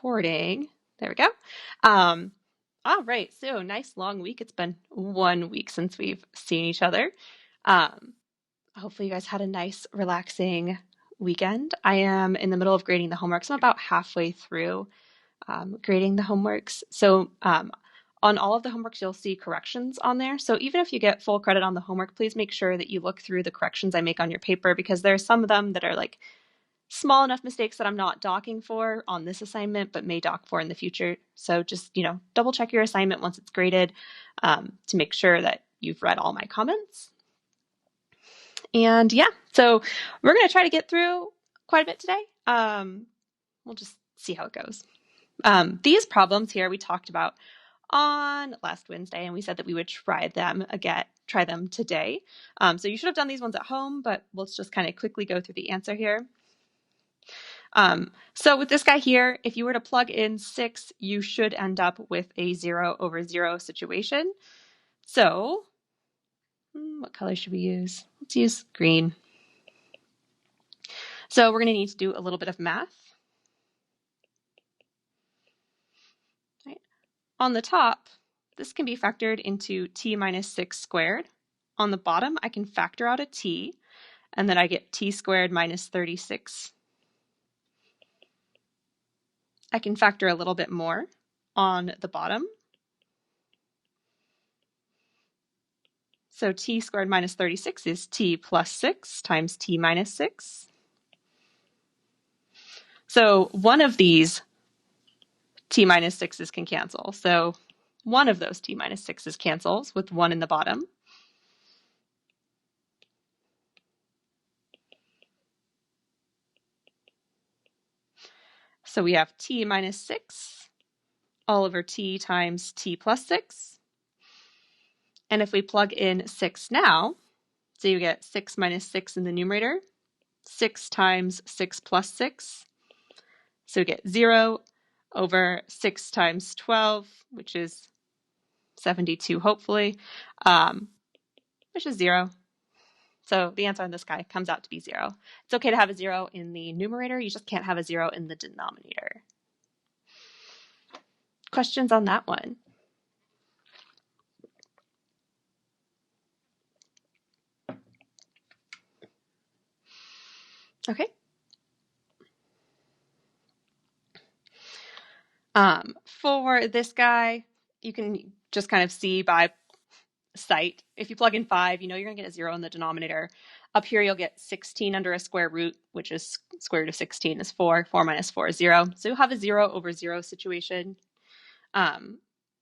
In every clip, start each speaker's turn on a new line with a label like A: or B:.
A: recording. There we go. All right, so nice long week. It's been 1 week since we've seen each other. Um, Hopefully you guys had a nice, relaxing weekend. I am in the middle of grading the homework, so I'm about halfway through grading the homeworks. So on all of the homeworks, you'll see corrections on there. So even if you get full credit on the homework, please make sure that you look through the corrections I make on your paper, because there are some of them that are like small enough mistakes that I'm not docking for on this assignment, but may dock for in the future. So just, double check your assignment once it's graded to make sure that you've read all my comments. And yeah, so we're going to try to get through quite a bit today. We'll just see how it goes. These problems here we talked about on last Wednesday, and we said that we would try them today. So you should have done these ones at home, but let's just kind of quickly go through the answer here. So with this guy here, if you were to plug in 6, you should end up with a 0 over 0 situation. So what color should we use? Let's use green. So we're going to need to do a little bit of math. Right. On the top, this can be factored into t minus 6 squared. On the bottom, I can factor out a t, and then I get t squared minus 36. I can factor a little bit more on the bottom. So t squared minus 36 is t plus 6 times t minus 6. So one of these t minus 6's can cancel. So one of those t minus 6's cancels with 1 in the bottom. So we have t minus 6 all over t times t plus 6. And if we plug in 6 now, so you get 6 minus 6 in the numerator, 6 times 6 plus 6. So we get 0 over 6 times 12, which is 72, hopefully, which is 0. So the answer on this guy comes out to be 0. It's okay to have a 0 in the numerator. You just can't have a 0 in the denominator. Questions on that one? Okay. For this guy, you can just kind of see by sight. If you plug in 5, you know you're going to get a 0 in the denominator. Up here, you'll get 16 under a square root, which is square root of 16 is 4. 4 minus 4 is 0. So you'll have a 0 over 0 situation.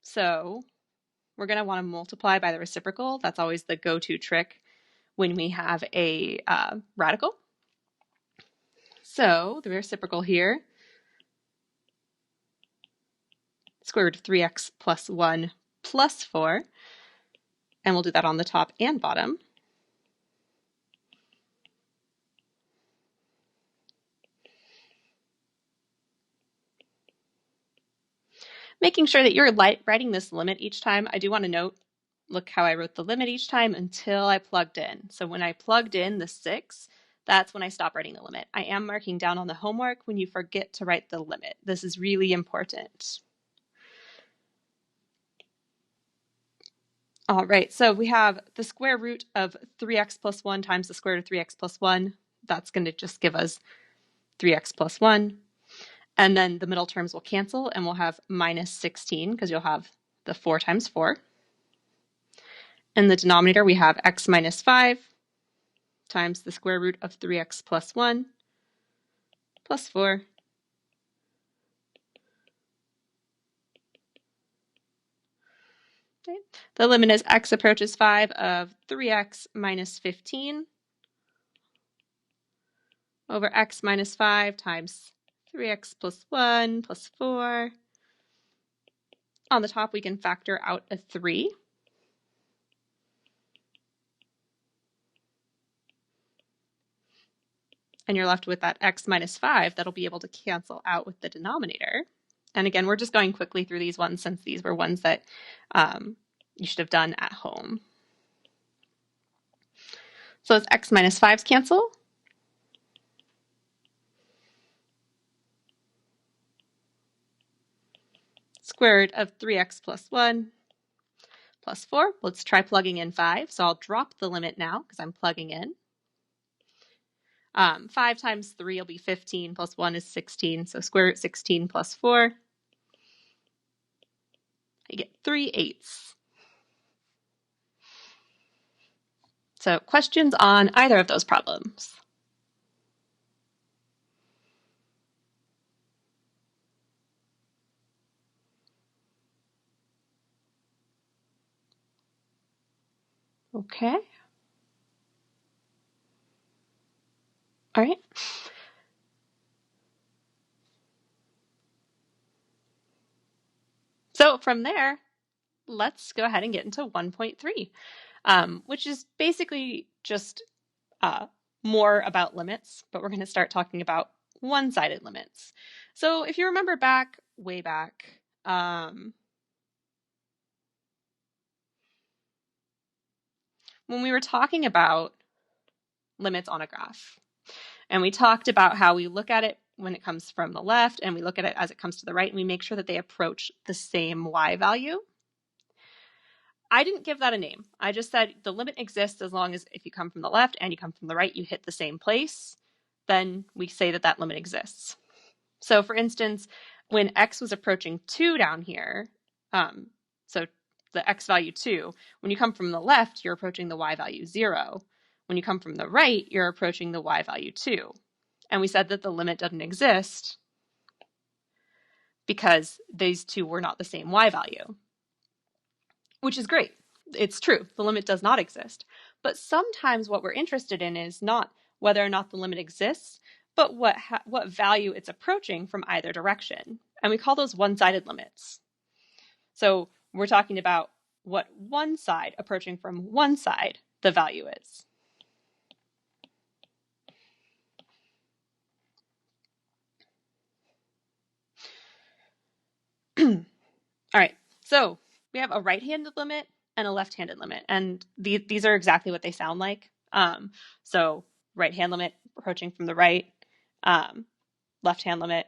A: So we're going to want to multiply by the reciprocal. That's always the go-to trick when we have a radical. So the reciprocal here, square root of 3x plus 1 plus 4. And we'll do that on the top and bottom. Making sure that you're writing this limit each time. I do want to note, look how I wrote the limit each time until I plugged in. So when I plugged in the 6, that's when I stop writing the limit. I am marking down on the homework when you forget to write the limit. This is really important. All right, so we have the square root of 3x plus 1 times the square root of 3x plus 1. That's going to just give us 3x plus 1. And then the middle terms will cancel, and we'll have minus 16, because you'll have the 4 times 4. In the denominator, we have x minus 5 times the square root of 3x plus 1 plus 4. Okay. The limit as x approaches 5 of 3x minus 15 over x minus 5 times 3x plus 1 plus 4. On the top, we can factor out a 3. And you're left with that x minus 5 that'll be able to cancel out with the denominator. And again, we're just going quickly through these ones since these were ones that you should have done at home. So as x minus 5's cancel, square root of 3x plus 1 plus 4. Let's try plugging in 5. So I'll drop the limit now because I'm plugging in. 5 times 3 will be 15, plus 1 is 16. So square root 16 plus 4. I get 3/8. So questions on either of those problems? Okay. All right. So from there, let's go ahead and get into 1.3, which is basically just more about limits, but we're going to start talking about one-sided limits. So if you remember way back, when we were talking about limits on a graph, and we talked about how we look at it when it comes from the left and we look at it as it comes to the right, and we make sure that they approach the same y value. I didn't give that a name. I just said the limit exists as long as if you come from the left and you come from the right, you hit the same place, then we say that that limit exists. So for instance, when x was approaching 2 down here, so the x value 2, when you come from the left, you're approaching the y value 0. When you come from the right, you're approaching the y value 2. And we said that the limit doesn't exist because these two were not the same y value, which is great. It's true. The limit does not exist. But sometimes what we're interested in is not whether or not the limit exists, but what value it's approaching from either direction. And we call those one-sided limits. So we're talking about what one side approaching from one side the value is. All right, so we have a right-handed limit and a left-handed limit, and these are exactly what they sound like. So right-hand limit approaching from the right, left-hand limit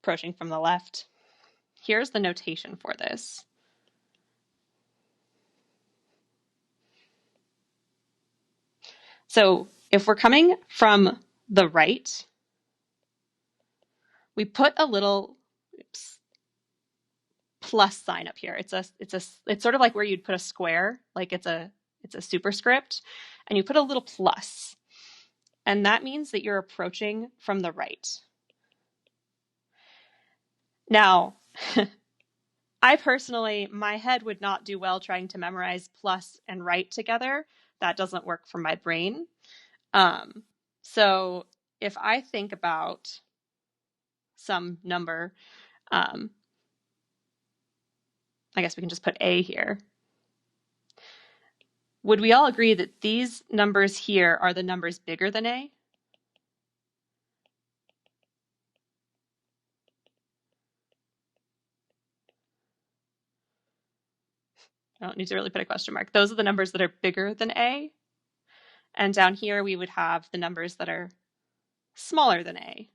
A: approaching from the left. Here's the notation for this. So if we're coming from the right, we put a little plus sign up here. It's sort of like where you'd put a square, like it's a superscript, and you put a little plus. And that means that you're approaching from the right. Now, I personally, my head would not do well trying to memorize plus and right together. That doesn't work for my brain. So if I think about some number, I guess we can just put A here. Would we all agree that these numbers here are the numbers bigger than A? I don't need to really put a question mark. Those are the numbers that are bigger than A. And down here, we would have the numbers that are smaller than A.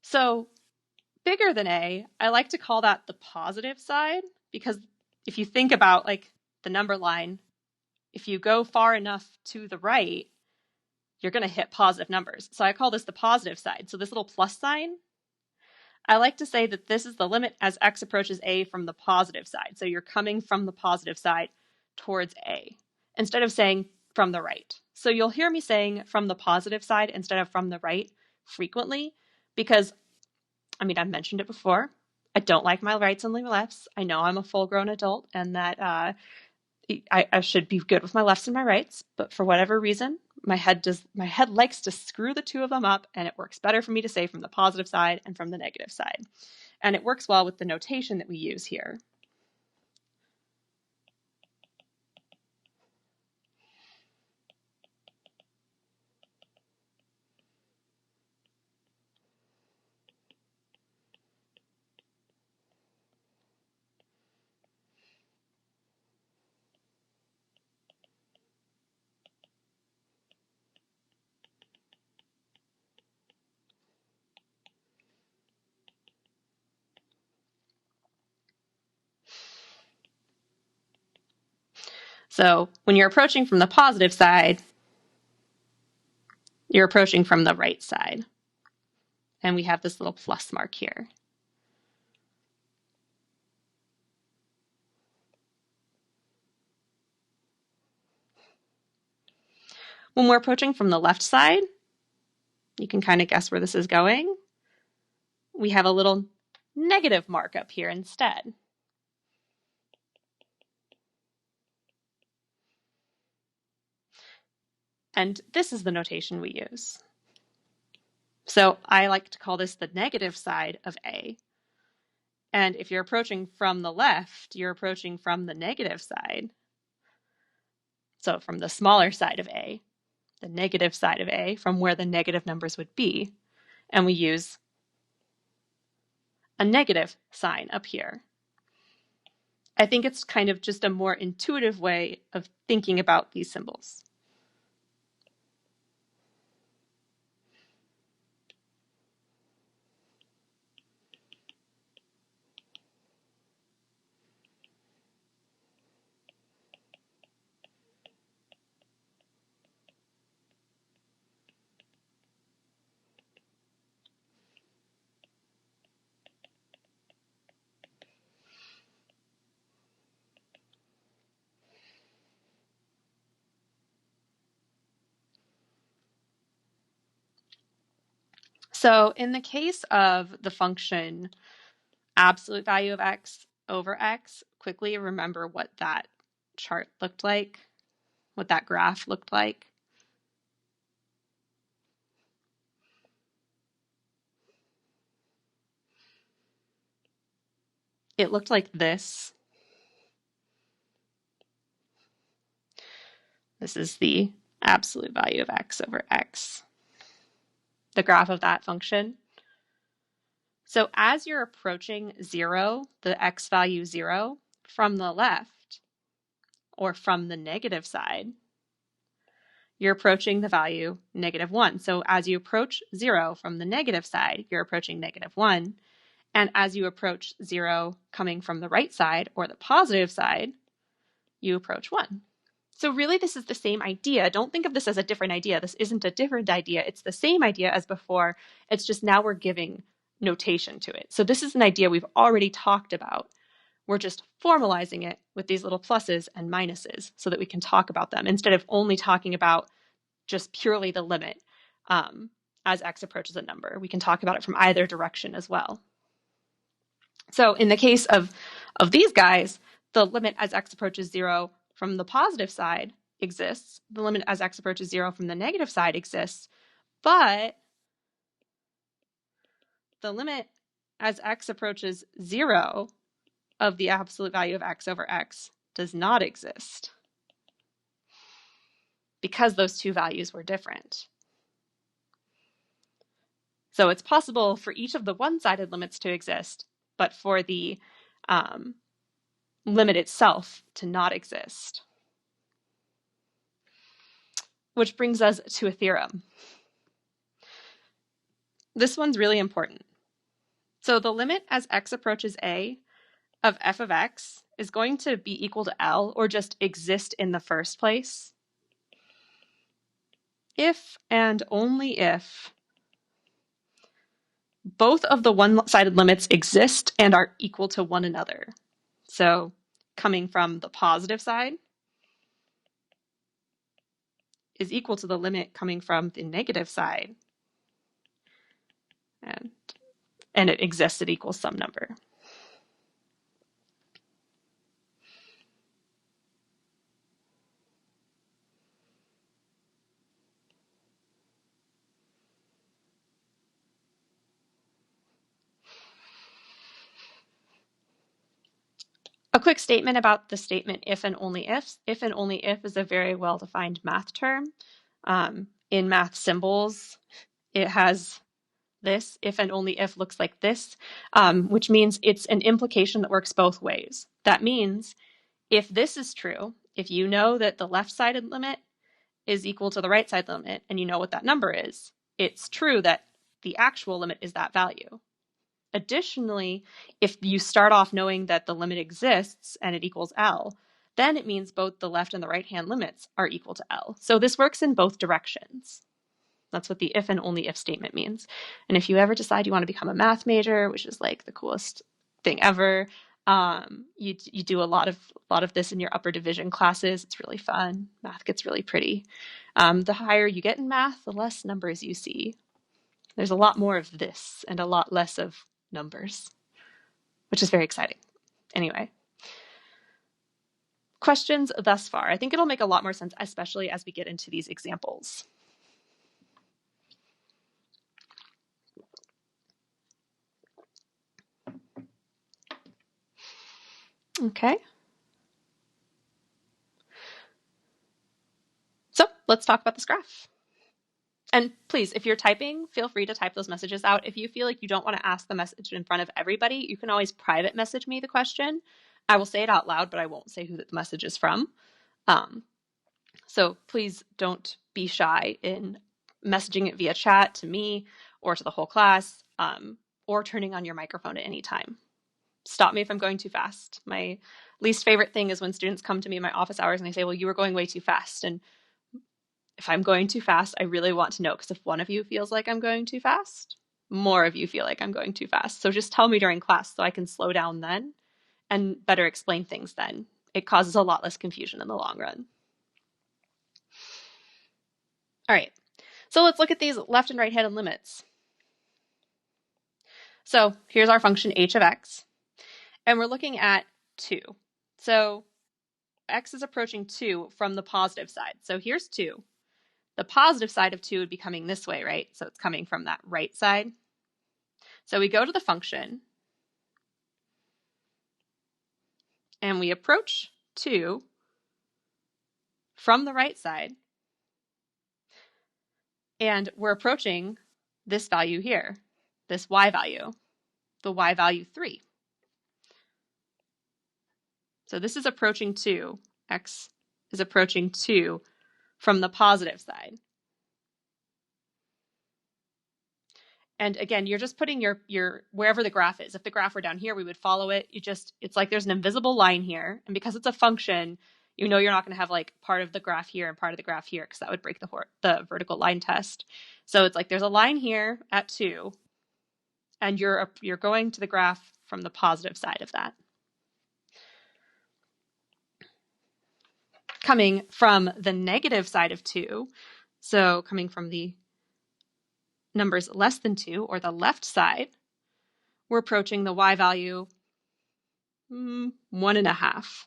A: So bigger than A, I like to call that the positive side, because if you think about like the number line, if you go far enough to the right, you're going to hit positive numbers. So I call this the positive side. So this little plus sign, I like to say that this is the limit as x approaches A from the positive side. So you're coming from the positive side towards A instead of saying from the right. So you'll hear me saying from the positive side instead of from the right frequently because, I mean, I've mentioned it before. I don't like my rights and lefts. I know I'm a full-grown adult and that I should be good with my lefts and my rights, but for whatever reason, my head likes to screw the two of them up, and it works better for me to say from the positive side and from the negative side. And it works well with the notation that we use here. So when you're approaching from the positive side, you're approaching from the right side. And we have this little plus mark here. When we're approaching from the left side, you can kind of guess where this is going. We have a little negative mark up here instead. And this is the notation we use. So I like to call this the negative side of A. And if you're approaching from the left, you're approaching from the negative side. So from the smaller side of A, the negative side of A, from where the negative numbers would be. And we use a negative sign up here. I think it's kind of just a more intuitive way of thinking about these symbols. So in the case of the function absolute value of x over x, quickly remember what that chart looked like, what that graph looked like. It looked like this. This is the absolute value of x over x, the graph of that function. So as you're approaching 0, the x value 0, from the left, or from the negative side, you're approaching the value -1. So as you approach 0 from the negative side, you're approaching -1. And as you approach 0 coming from the right side or the positive side, you approach 1. So really this is the same idea. Don't think of this as a different idea. This isn't a different idea. It's the same idea as before. It's just now we're giving notation to it. So this is an idea we've already talked about. We're just formalizing it with these little pluses and minuses so that we can talk about them instead of only talking about just purely the limit as x approaches a number. We can talk about it from either direction as well. So in the case of these guys, the limit as x approaches 0 from the positive side exists. The limit as x approaches 0 from the negative side exists. But the limit as x approaches 0 of the absolute value of x over x does not exist because those two values were different. So it's possible for each of the one-sided limits to exist, but for the limit itself to not exist. Which brings us to a theorem. This one's really important. So the limit as x approaches a of f of x is going to be equal to L, or just exist in the first place, if and only if both of the one-sided limits exist and are equal to one another. So coming from the positive side is equal to the limit coming from the negative side. And it exists at equals some number. A quick statement about the statement if and only if. If and only if is a very well-defined math term. In math symbols, it has this, if and only if looks like this, which means it's an implication that works both ways. That means if this is true, if you know that the left-sided limit is equal to the right-side limit and you know what that number is, it's true that the actual limit is that value. Additionally, if you start off knowing that the limit exists and it equals L, then it means both the left and the right-hand limits are equal to L. So this works in both directions. That's what the if and only if statement means. And if you ever decide you want to become a math major, which is like the coolest thing ever, you do a lot of this in your upper division classes. It's really fun. Math gets really pretty. The higher you get in math, the less numbers you see. There's a lot more of this and a lot less of numbers, which is very exciting. Anyway, questions thus far? I think it'll make a lot more sense, especially as we get into these examples. Okay. So let's talk about this graph. And please, if you're typing, feel free to type those messages out. If you feel like you don't want to ask the message in front of everybody, you can always private message me the question. I will say it out loud, but I won't say who the message is from. So please don't be shy in messaging it via chat to me or to the whole class, or turning on your microphone at any time. Stop me if I'm going too fast. My least favorite thing is when students come to me in my office hours and they say, well, you were going way too fast. And if I'm going too fast, I really want to know, because if one of you feels like I'm going too fast, more of you feel like I'm going too fast. So just tell me during class so I can slow down then and better explain things then. It causes a lot less confusion in the long run. All right, so let's look at these left and right-handed limits. So here's our function h of x, and we're looking at 2. So x is approaching 2 from the positive side. So here's 2. The positive side of 2 would be coming this way, right? So it's coming from that right side. So we go to the function, and we approach 2 from the right side, and we're approaching this value here, this y value, the y value 3. So this is approaching 2. X is approaching 2 from the positive side. And again, you're just putting your wherever the graph is. If the graph were down here, we would follow it. It's like there's an invisible line here. And because it's a function, you know you're not going to have like part of the graph here and part of the graph here, because that would break the vertical line test. So it's like there's a line here at 2, and you're going to the graph from the positive side of that. Coming from the negative side of 2, so coming from the numbers less than 2, or the left side, we're approaching the y value 1.5.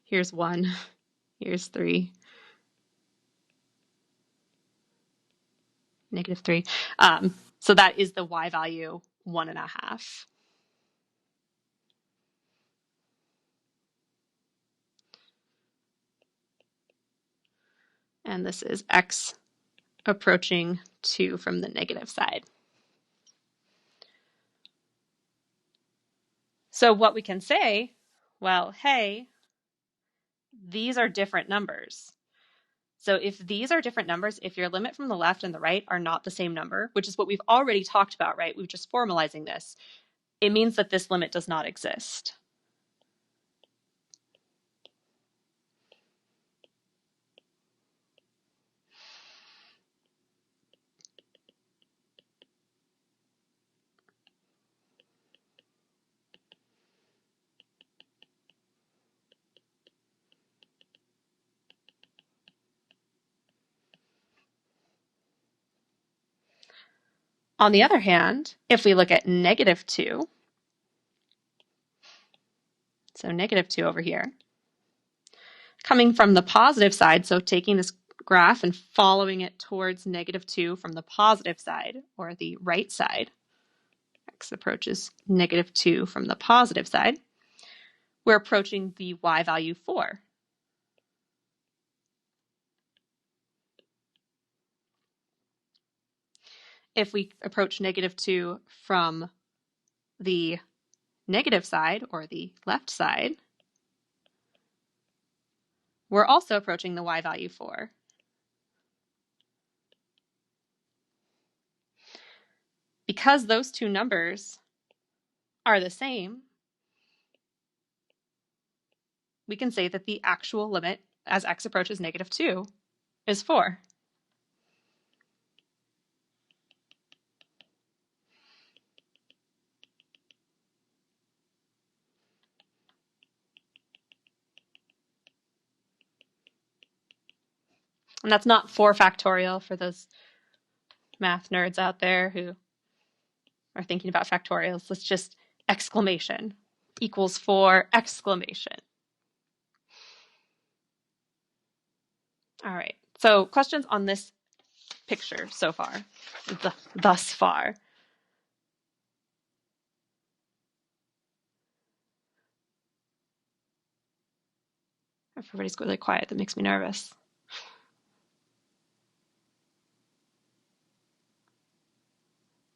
A: Here's 1, here's 3, -3. So that is the y value 1.5. And this is x approaching 2 from the negative side. So what we can say, well, hey, these are different numbers. So if these are different numbers, if your limit from the left and the right are not the same number, which is what we've already talked about, right? We're just formalizing this. It means that this limit does not exist. On the other hand, if we look at -2, so -2 over here, coming from the positive side, so taking this graph and following it towards -2 from the positive side, or the right side, x approaches -2 from the positive side, we're approaching the y value 4. If we approach -2 from the negative side, or the left side, we're also approaching the y value 4. Because those two numbers are the same, we can say that the actual limit as x approaches -2 is 4. And that's not 4 factorial for those math nerds out there who are thinking about factorials. It's just exclamation equals 4 exclamation. All right. So questions on this picture so far, thus far. Everybody's really quiet. That makes me nervous.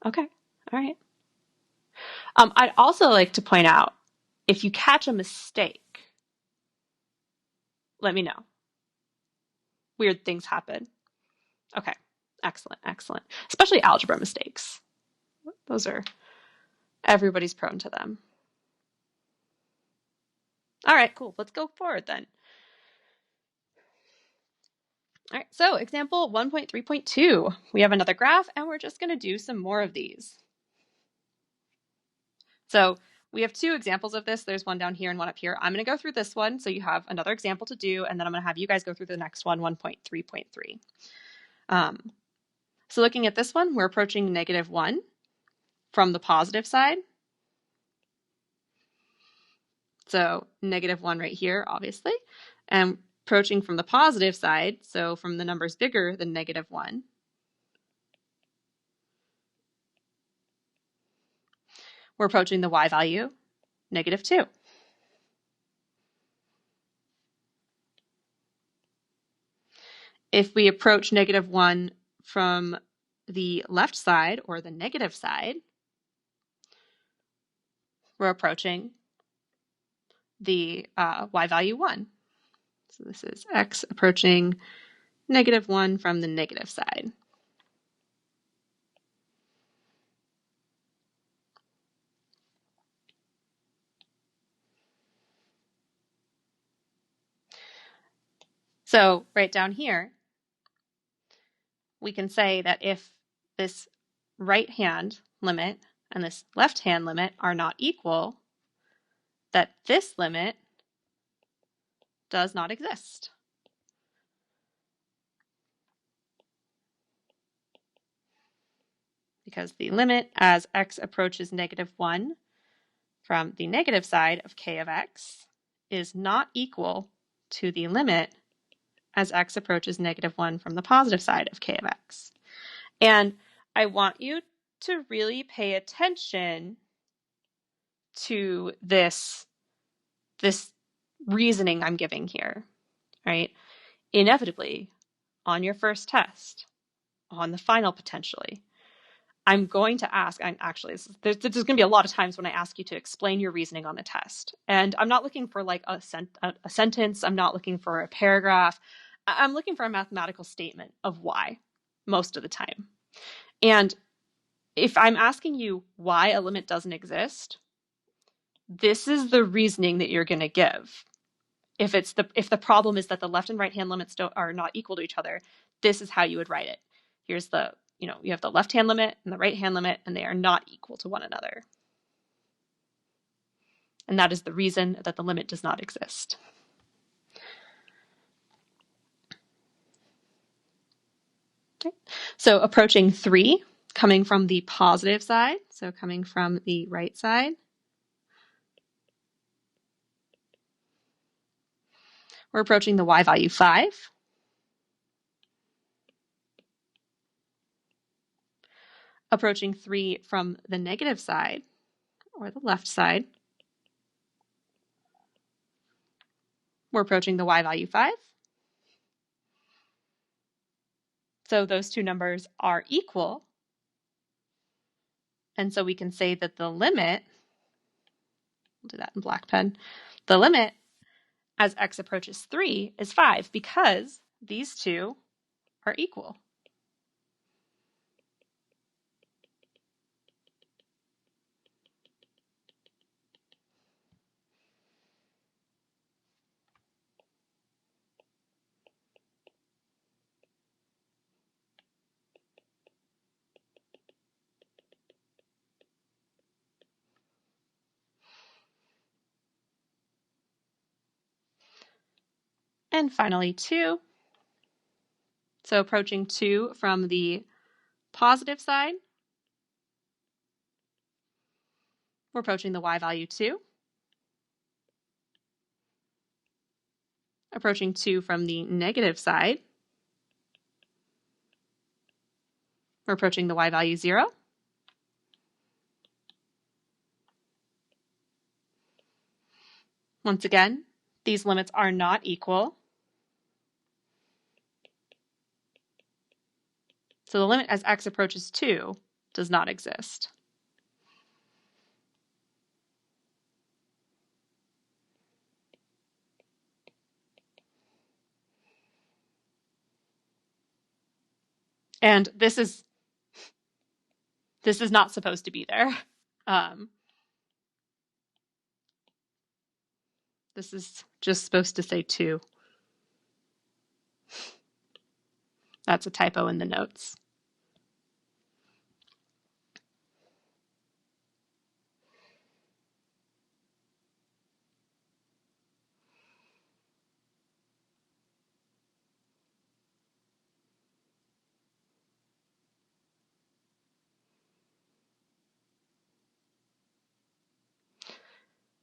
A: Okay. All right. I'd also like to point out, if you catch a mistake, let me know. Weird things happen. Okay. Excellent. Excellent. Especially algebra mistakes. Those are, everybody's prone to them. All right, cool. Let's go forward then. All right, so example 1.3.2. We have another graph, and we're just going to do some more of these. So we have 2 examples of this. There's one down here and one up here. I'm going to go through this one, so you have another example to do, and then I'm going to have you guys go through the next one, 1.3.3. So looking at this one, we're approaching -1 from the positive side. So -1 right here, obviously. And approaching from the positive side, so from the numbers bigger than -1. We're approaching the y value, -2. If we approach -1 from the left side, or the negative side, we're approaching the y value 1. So this is x approaching -1 from the negative side. So right down here, we can say that if this right-hand limit and this left-hand limit are not equal, that this limit does not exist. Because the limit as x approaches -1 from the negative side of k of x is not equal to the limit as x approaches -1 from the positive side of k of x. And I want you to really pay attention to this reasoning I'm giving here, right? Inevitably, on your first test, on the final potentially, I'm going to ask, and actually, there's going to be a lot of times when I ask you to explain your reasoning on the test. And I'm not looking for like a sentence. I'm not looking for a paragraph. I'm looking for a mathematical statement of why most of the time. And if I'm asking you why a limit doesn't exist, this is the reasoning that you're going to give. If the problem is that the left and right hand limits are not equal to each other, this is how you would write it. Here's you have the left hand limit and the right hand limit, and they are not equal to one another. And that is the reason that the limit does not exist. Okay. So approaching 3, coming from the positive side, so coming from the right side, we're approaching the y value 5. Approaching 3 from the negative side, or the left side, we're approaching the y value 5. So those two numbers are equal. And so we can say that the limit, we'll do that in black pen, the limit as x approaches 3 is 5 because these two are equal. And finally 2. So approaching 2 from the positive side, we're approaching the y value 2. Approaching 2 from the negative side, we're approaching the y value 0. Once again, these limits are not equal. So the limit as x approaches 2 does not exist. And this is not supposed to be there. This is just supposed to say 2. That's a typo in the notes.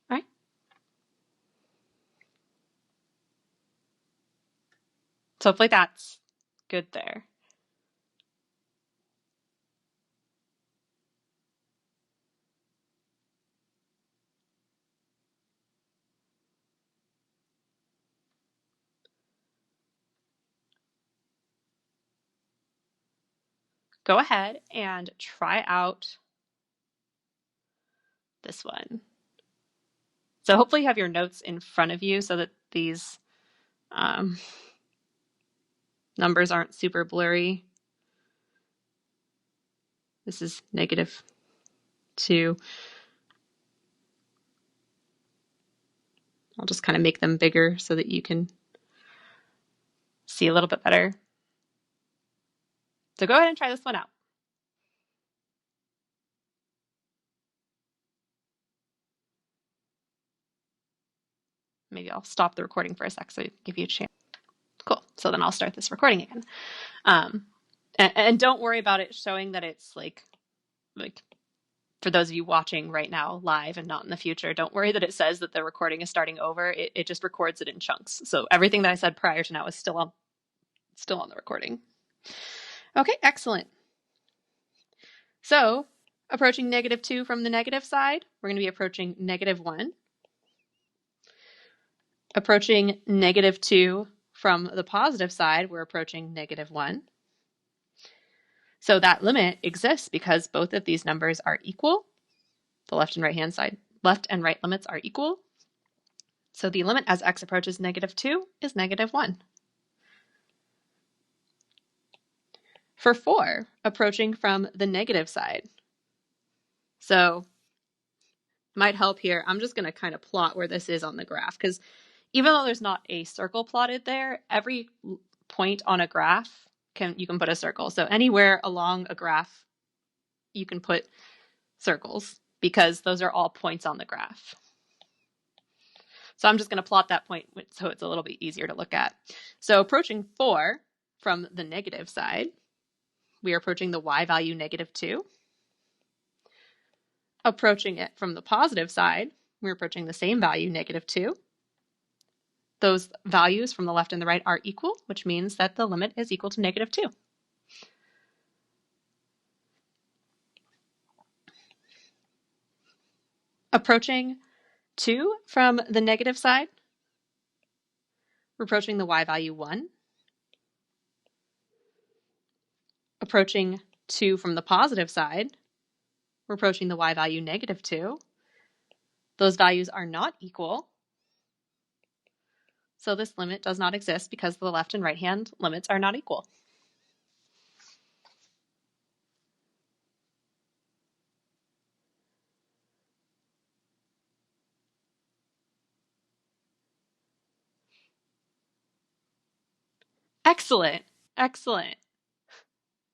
A: All right. So hopefully that's good there. Go ahead and try out this one. So hopefully you have your notes in front of you so that these numbers aren't super blurry. This is -2. I'll just kind of make them bigger so that you can see a little bit better. So go ahead and try this one out. Maybe I'll stop the recording for a sec so I give you a chance. Cool. So then I'll start this recording again. And don't worry about it showing that it's like for those of you watching right now live and not in the future, don't worry that it says that the recording is starting over. It just records it in chunks. So everything that I said prior to now is still on the recording. Okay, excellent. So approaching -2 from the negative side, we're going to be approaching -1. Approaching -2 from the positive side, we're approaching -1. So that limit exists because both of these numbers are equal. The left and right limits are equal. So the limit as x approaches -2 is -1. For 4, approaching from the negative side. So might help here. I'm just going to kind of plot where this is on the graph because even though there's not a circle plotted there, every point on a graph you can put a circle. So anywhere along a graph, you can put circles because those are all points on the graph. So I'm just going to plot that point so it's a little bit easier to look at. So approaching 4 from the negative side, we are approaching the y value -2. Approaching it from the positive side, we're approaching the same value, -2. Those values from the left and the right are equal, which means that the limit is equal to -2. Approaching 2 from the negative side, we're approaching the y value 1. Approaching 2 from the positive side, we're approaching the y value -2. Those values are not equal. So this limit does not exist because the left and right hand limits are not equal. Excellent. Excellent.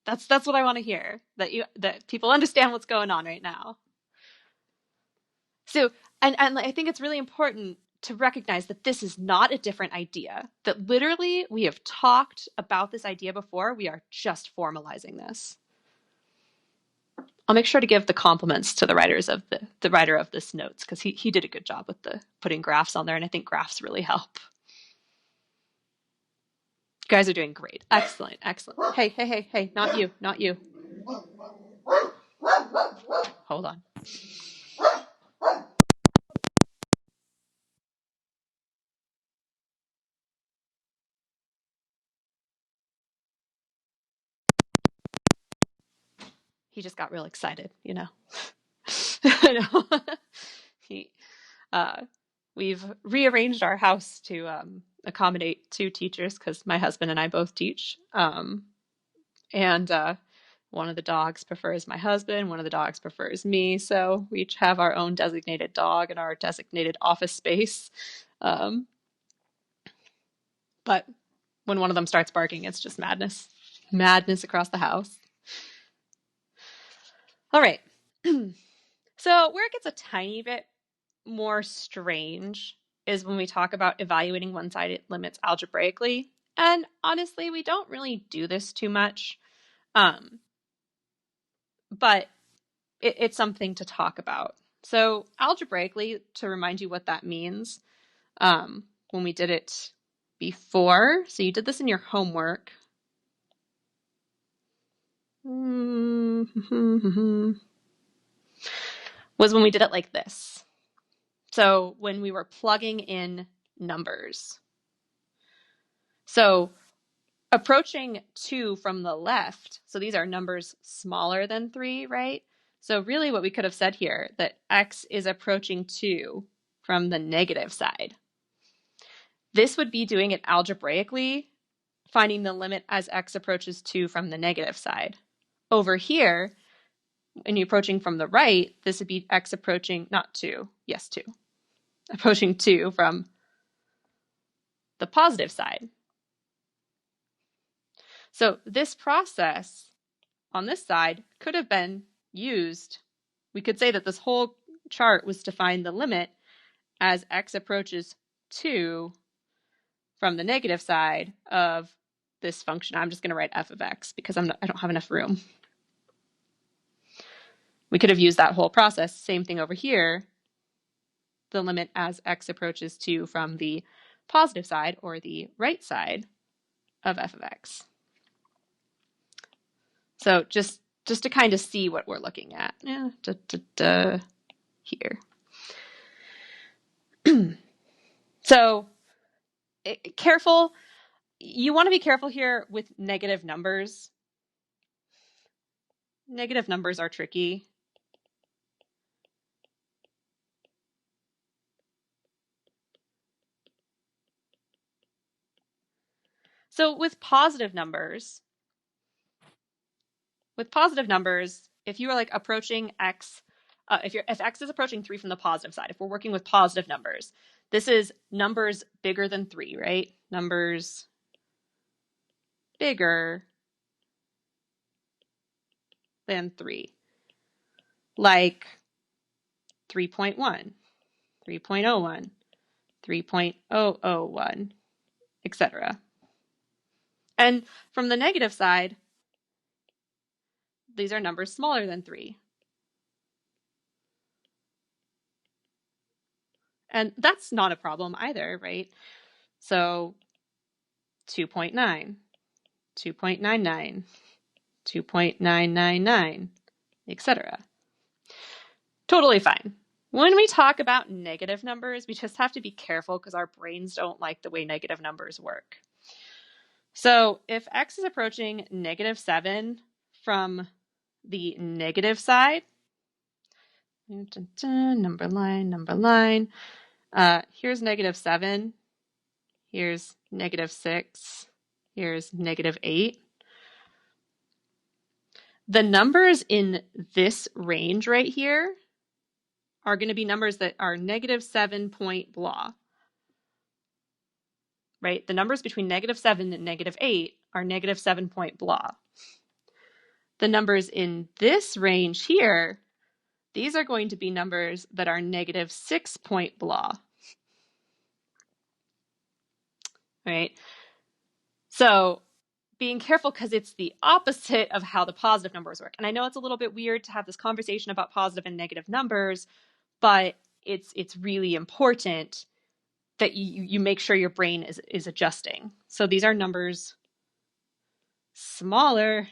A: That's what I want to hear, that people understand what's going on right now. So, and I think it's really important to recognize that this is not a different idea, that literally we have talked about this idea before. We are just formalizing this. I'll make sure to give the compliments to the writer of this notes, because he did a good job with the putting graphs on there, and I think graphs really help. You guys are doing great. Excellent, excellent. Hey, not you, not you. Hold on. He just got real excited, you know. We've rearranged our house to accommodate 2 teachers, because my husband and I both teach. And one of the dogs prefers my husband, one of the dogs prefers me. So we each have our own designated dog in our designated office space. But when one of them starts barking, it's just madness. Madness across the house. All right. So where it gets a tiny bit more strange is when we talk about evaluating one-sided limits algebraically. And honestly, we don't really do this too much. But it's something to talk about. So algebraically, to remind you what that means, when we did it before, so you did this in your homework. Was when we did it like this. So when we were plugging in numbers. So approaching 2 from the left, so these are numbers smaller than 3, right? So really what we could have said here, that x is approaching 2 from the negative side. This would be doing it algebraically, finding the limit as x approaches 2 from the negative side. Over here, when you're approaching from the right, this would be x approaching, not 2, yes, 2. Approaching 2 from the positive side. So this process on this side could have been used. We could say that this whole chart was to find the limit as x approaches 2 from the negative side of this function. I'm just going to write f of x because I don't have enough room. We could have used that whole process. Same thing over here. The limit as x approaches 2 from the positive side or the right side of f of x. So just to kind of see what we're looking at. Here. So careful. You want to be careful here with negative numbers. Negative numbers are tricky. So with positive numbers, if you are like approaching x, if x is approaching 3 from the positive side, if we're working with positive numbers, this is numbers bigger than 3, right? Numbers bigger than 3. Like 3.1, 3.01, 3.001, etc. And from the negative side, these are numbers smaller than 3. And that's not a problem either, right? So 2.9, 2.99, 2.999, etc. Totally fine. When we talk about negative numbers, we just have to be careful because our brains don't like the way negative numbers work. So if x is approaching -7 from the negative side, number line, here's -7, here's -6, here's -8. The numbers in this range right here are going to be numbers that are -7 point blah. Right? The numbers between -7 and -8 are -7 point blah. The numbers in this range here, these are going to be numbers that are -6 point blah. right? So being careful because it's the opposite of how the positive numbers work. And I know it's a little bit weird to have this conversation about positive and negative numbers, but it's really important that you make sure your brain is adjusting. So these are numbers smaller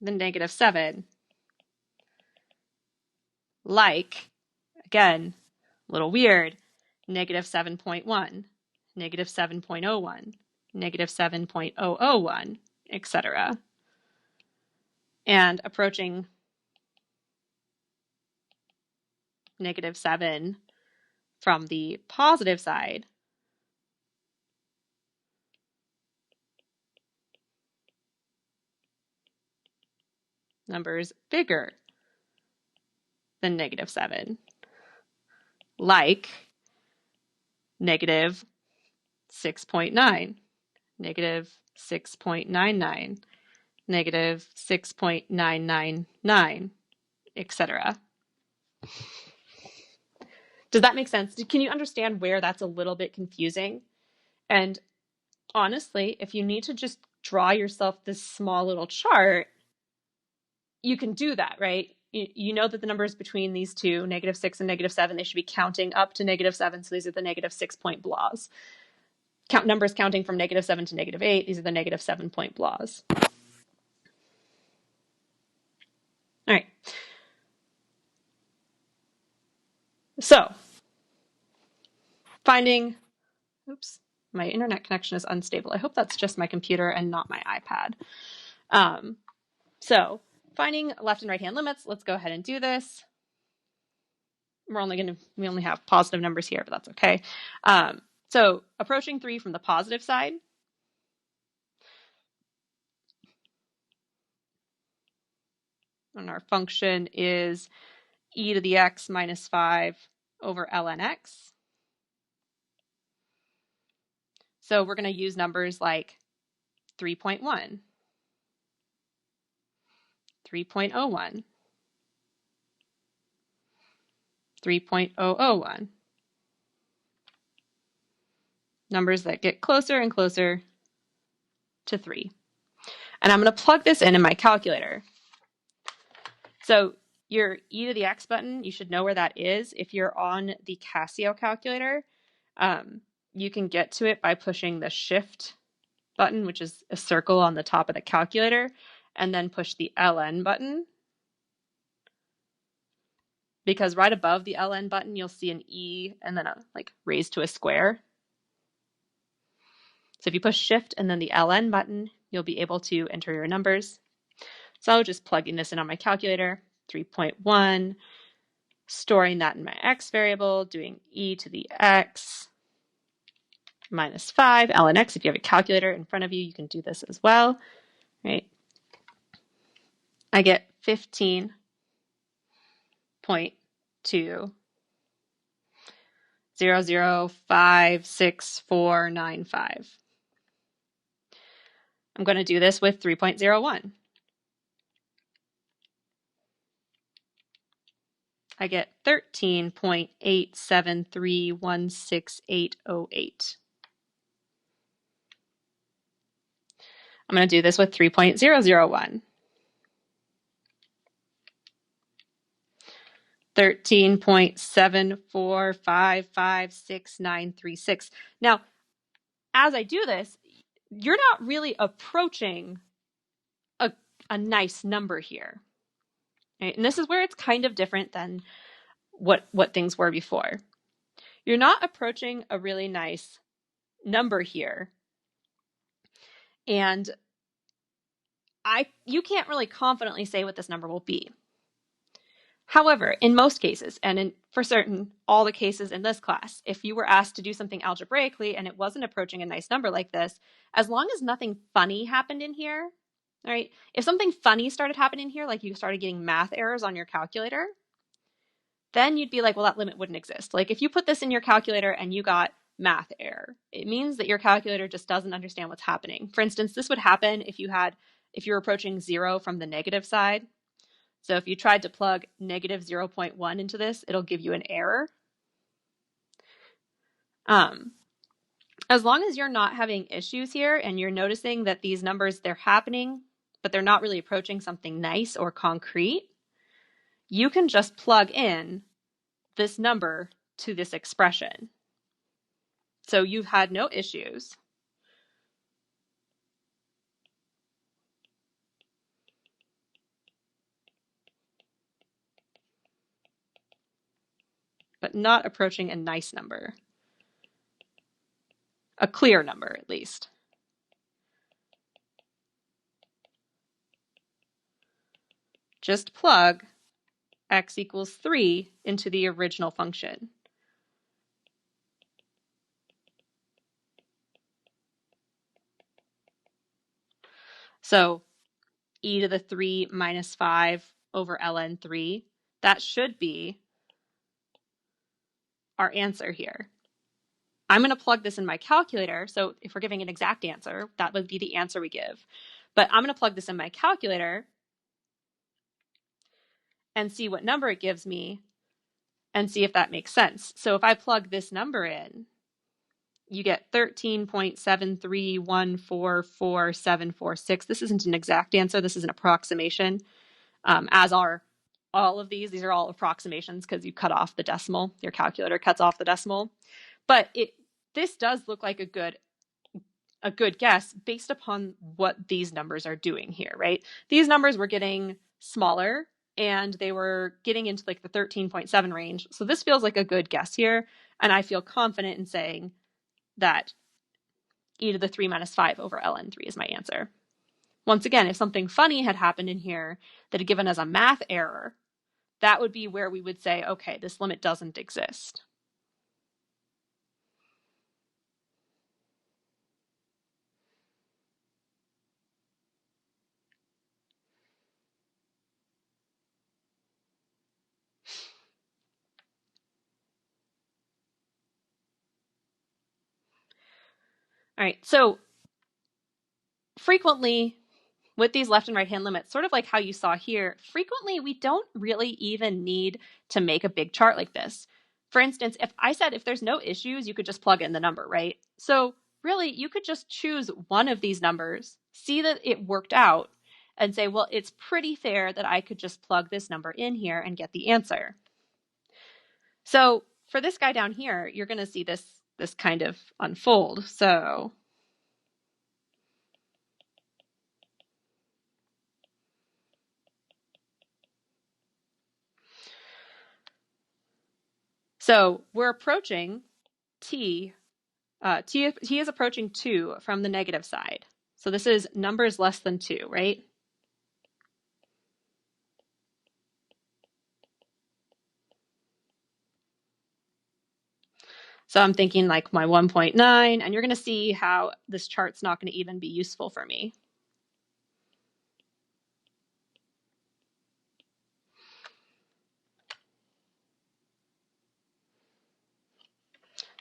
A: than -7, like, again, a little weird, -7.1, -7.01, -7.001, etc. And approaching -7 from the positive side, numbers bigger than -7, like -6.9, -6.99, -6.999, etc. Does that make sense? Can you understand where that's a little bit confusing? And honestly, if you need to just draw yourself this small little chart, you can do that, right? You know that the numbers between these two, -6 and -7, they should be counting up to -7. So these are the -6 point blahs. Numbers counting from -7 to -8, these are the -7 point blahs. All right. So finding, oops, my internet connection is unstable. I hope that's just my computer and not my iPad. So finding left and right hand limits, let's go ahead and do this. We only have positive numbers here, but that's okay. So approaching 3 from the positive side. And our function is e to the x minus 5 over ln x. So we're going to use numbers like 3.1, 3.01, 3.001. Numbers that get closer and closer to 3. And I'm going to plug this in my calculator. So your e to the x button, you should know where that is. If you're on the Casio calculator, you can get to it by pushing the shift button, which is a circle on the top of the calculator, and then push the ln button. Because right above the ln button, you'll see an e and then a raised to a square. So if you push shift and then the ln button, you'll be able to enter your numbers. So just plugging this in on my calculator, 3.1, storing that in my x variable, doing e to the x minus 5, ln x. If you have a calculator in front of you, you can do this as well, right? I get 15.20056495. I'm going to do this with 3.01. I get 13.873168808. I'm going to do this with 3.001. 13.74556936. Now, as I do this, you're not really approaching a nice number here. Right? And this is where it's kind of different than what things were before. You're not approaching a really nice number here. And you can't really confidently say what this number will be. However, in most cases, and for certain, all the cases in this class, if you were asked to do something algebraically and it wasn't approaching a nice number like this, as long as nothing funny happened in here, right? If something funny started happening here, like you started getting math errors on your calculator, then you'd be like, well, that limit wouldn't exist. Like if you put this in your calculator and you got math error, it means that your calculator just doesn't understand what's happening. For instance, this would happen if you're approaching 0 from the negative side. So if you tried to plug -0.1 into this, it'll give you an error. As long as you're not having issues here and you're noticing that these numbers, they're happening, but they're not really approaching something nice or concrete, you can just plug in this number to this expression. So you've had no issues. But not approaching a nice number. A clear number, at least. Just plug x equals 3 into the original function. So e to the 3 minus 5 over ln 3, that should be our answer here. I'm going to plug this in my calculator. So if we're giving an exact answer, that would be the answer we give. But I'm going to plug this in my calculator and see what number it gives me and see if that makes sense. So if I plug this number in, you get 13.731444746. This isn't an exact answer. This is an approximation, as are all of these. These are all approximations because you cut off the decimal. Your calculator cuts off the decimal. But this does look like a good guess based upon what these numbers are doing here, right? These numbers were getting smaller and they were getting into like the 13.7 range. So this feels like a good guess here. And I feel confident in saying that e to the 3 minus 5 over ln 3 is my answer. Once again, if something funny had happened in here that had given us a math error, that would be where we would say, okay, this limit doesn't exist. All right, so frequently with these left and right hand limits, sort of like how you saw here, frequently we don't really even need to make a big chart like this. For instance, if I said if there's no issues, you could just plug in the number, right? So really, you could just choose one of these numbers, see that it worked out, and say, well, it's pretty fair that I could just plug this number in here and get the answer. So for this guy down here, you're going to see this kind of unfold. So we're approaching t is approaching 2 from the negative side. So this is numbers less than 2, right? So I'm thinking like my 1.9, and you're going to see how this chart's not going to even be useful for me.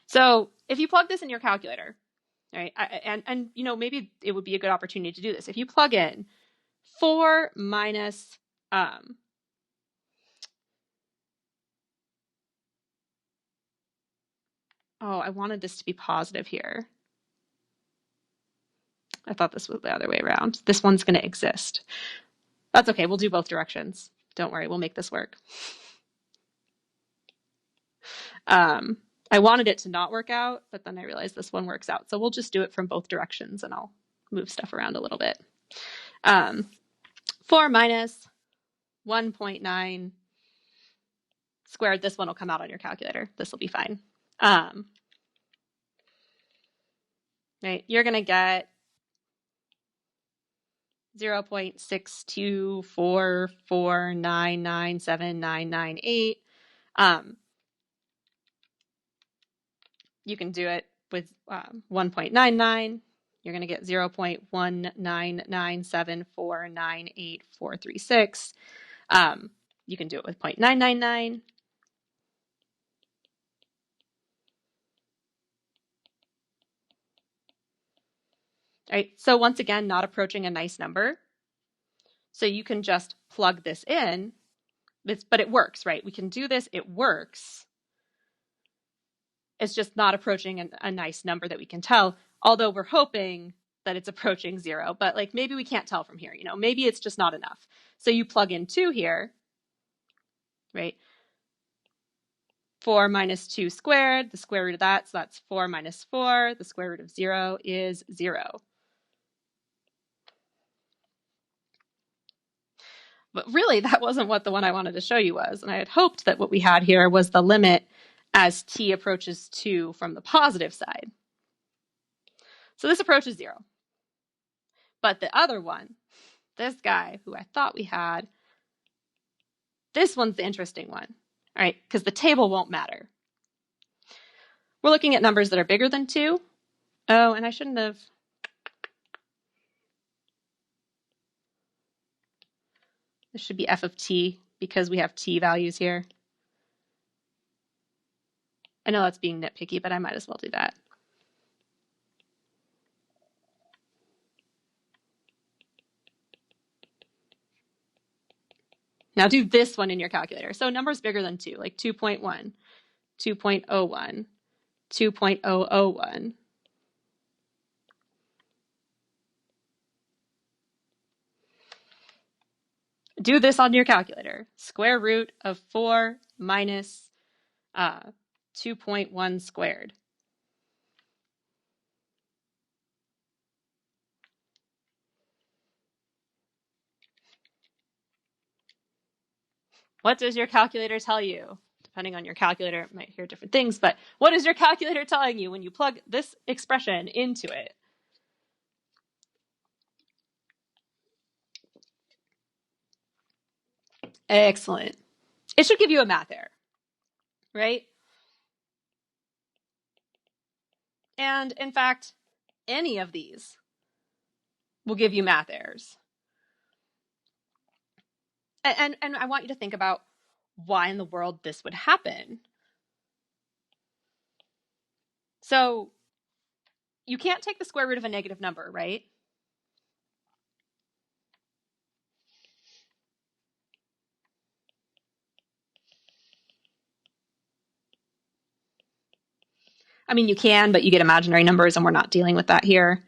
A: So if you plug this in your calculator, right, and you know, maybe it would be a good opportunity to do this. If you plug in 4 minus, oh, I wanted this to be positive here. I thought this was the other way around. This one's going to exist. That's okay. We'll do both directions. Don't worry. We'll make this work. I wanted it to not work out, but then I realized this one works out. So we'll just do it from both directions and I'll move stuff around a little bit. 4 minus 1.9 squared. This one will come out on your calculator. This will be fine. Right, you're going to get 0.62449979998. You can do it with 1.99. You're going to get 0.1997498,436. You can do it with 0.999. All right, so once again, not approaching a nice number. So you can just plug this in, but it works, right? We can do this, it works. It's just not approaching a nice number that we can tell, although we're hoping that it's approaching 0, but like maybe we can't tell from here, you know, maybe it's just not enough. So you plug in 2 here, right? 4 minus 2 squared, the square root of that, so that's 4 minus 4, the square root of 0 is 0. But really, that wasn't what the one I wanted to show you was. And I had hoped that what we had here was the limit as t approaches 2 from the positive side. So this approaches 0. But the other one, this guy who I thought we had, this one's the interesting one, all right? Because the table won't matter. We're looking at numbers that are bigger than 2. Oh, and I shouldn't have. This should be f of t because we have t values here. I know that's being nitpicky, but I might as well do that. Now do this one in your calculator. So numbers bigger than 2, like 2.1, 2.01, 2.001. Do this on your calculator. Square root of 4 minus 2.1 squared. What does your calculator tell you? Depending on your calculator, it might hear different things, but what is your calculator telling you when you plug this expression into it? Excellent. It should give you a math error, right? And in fact, any of these will give you math errors. And I want you to think about why in the world this would happen. So you can't take the square root of a negative number, right? I mean, you can, but you get imaginary numbers, and we're not dealing with that here.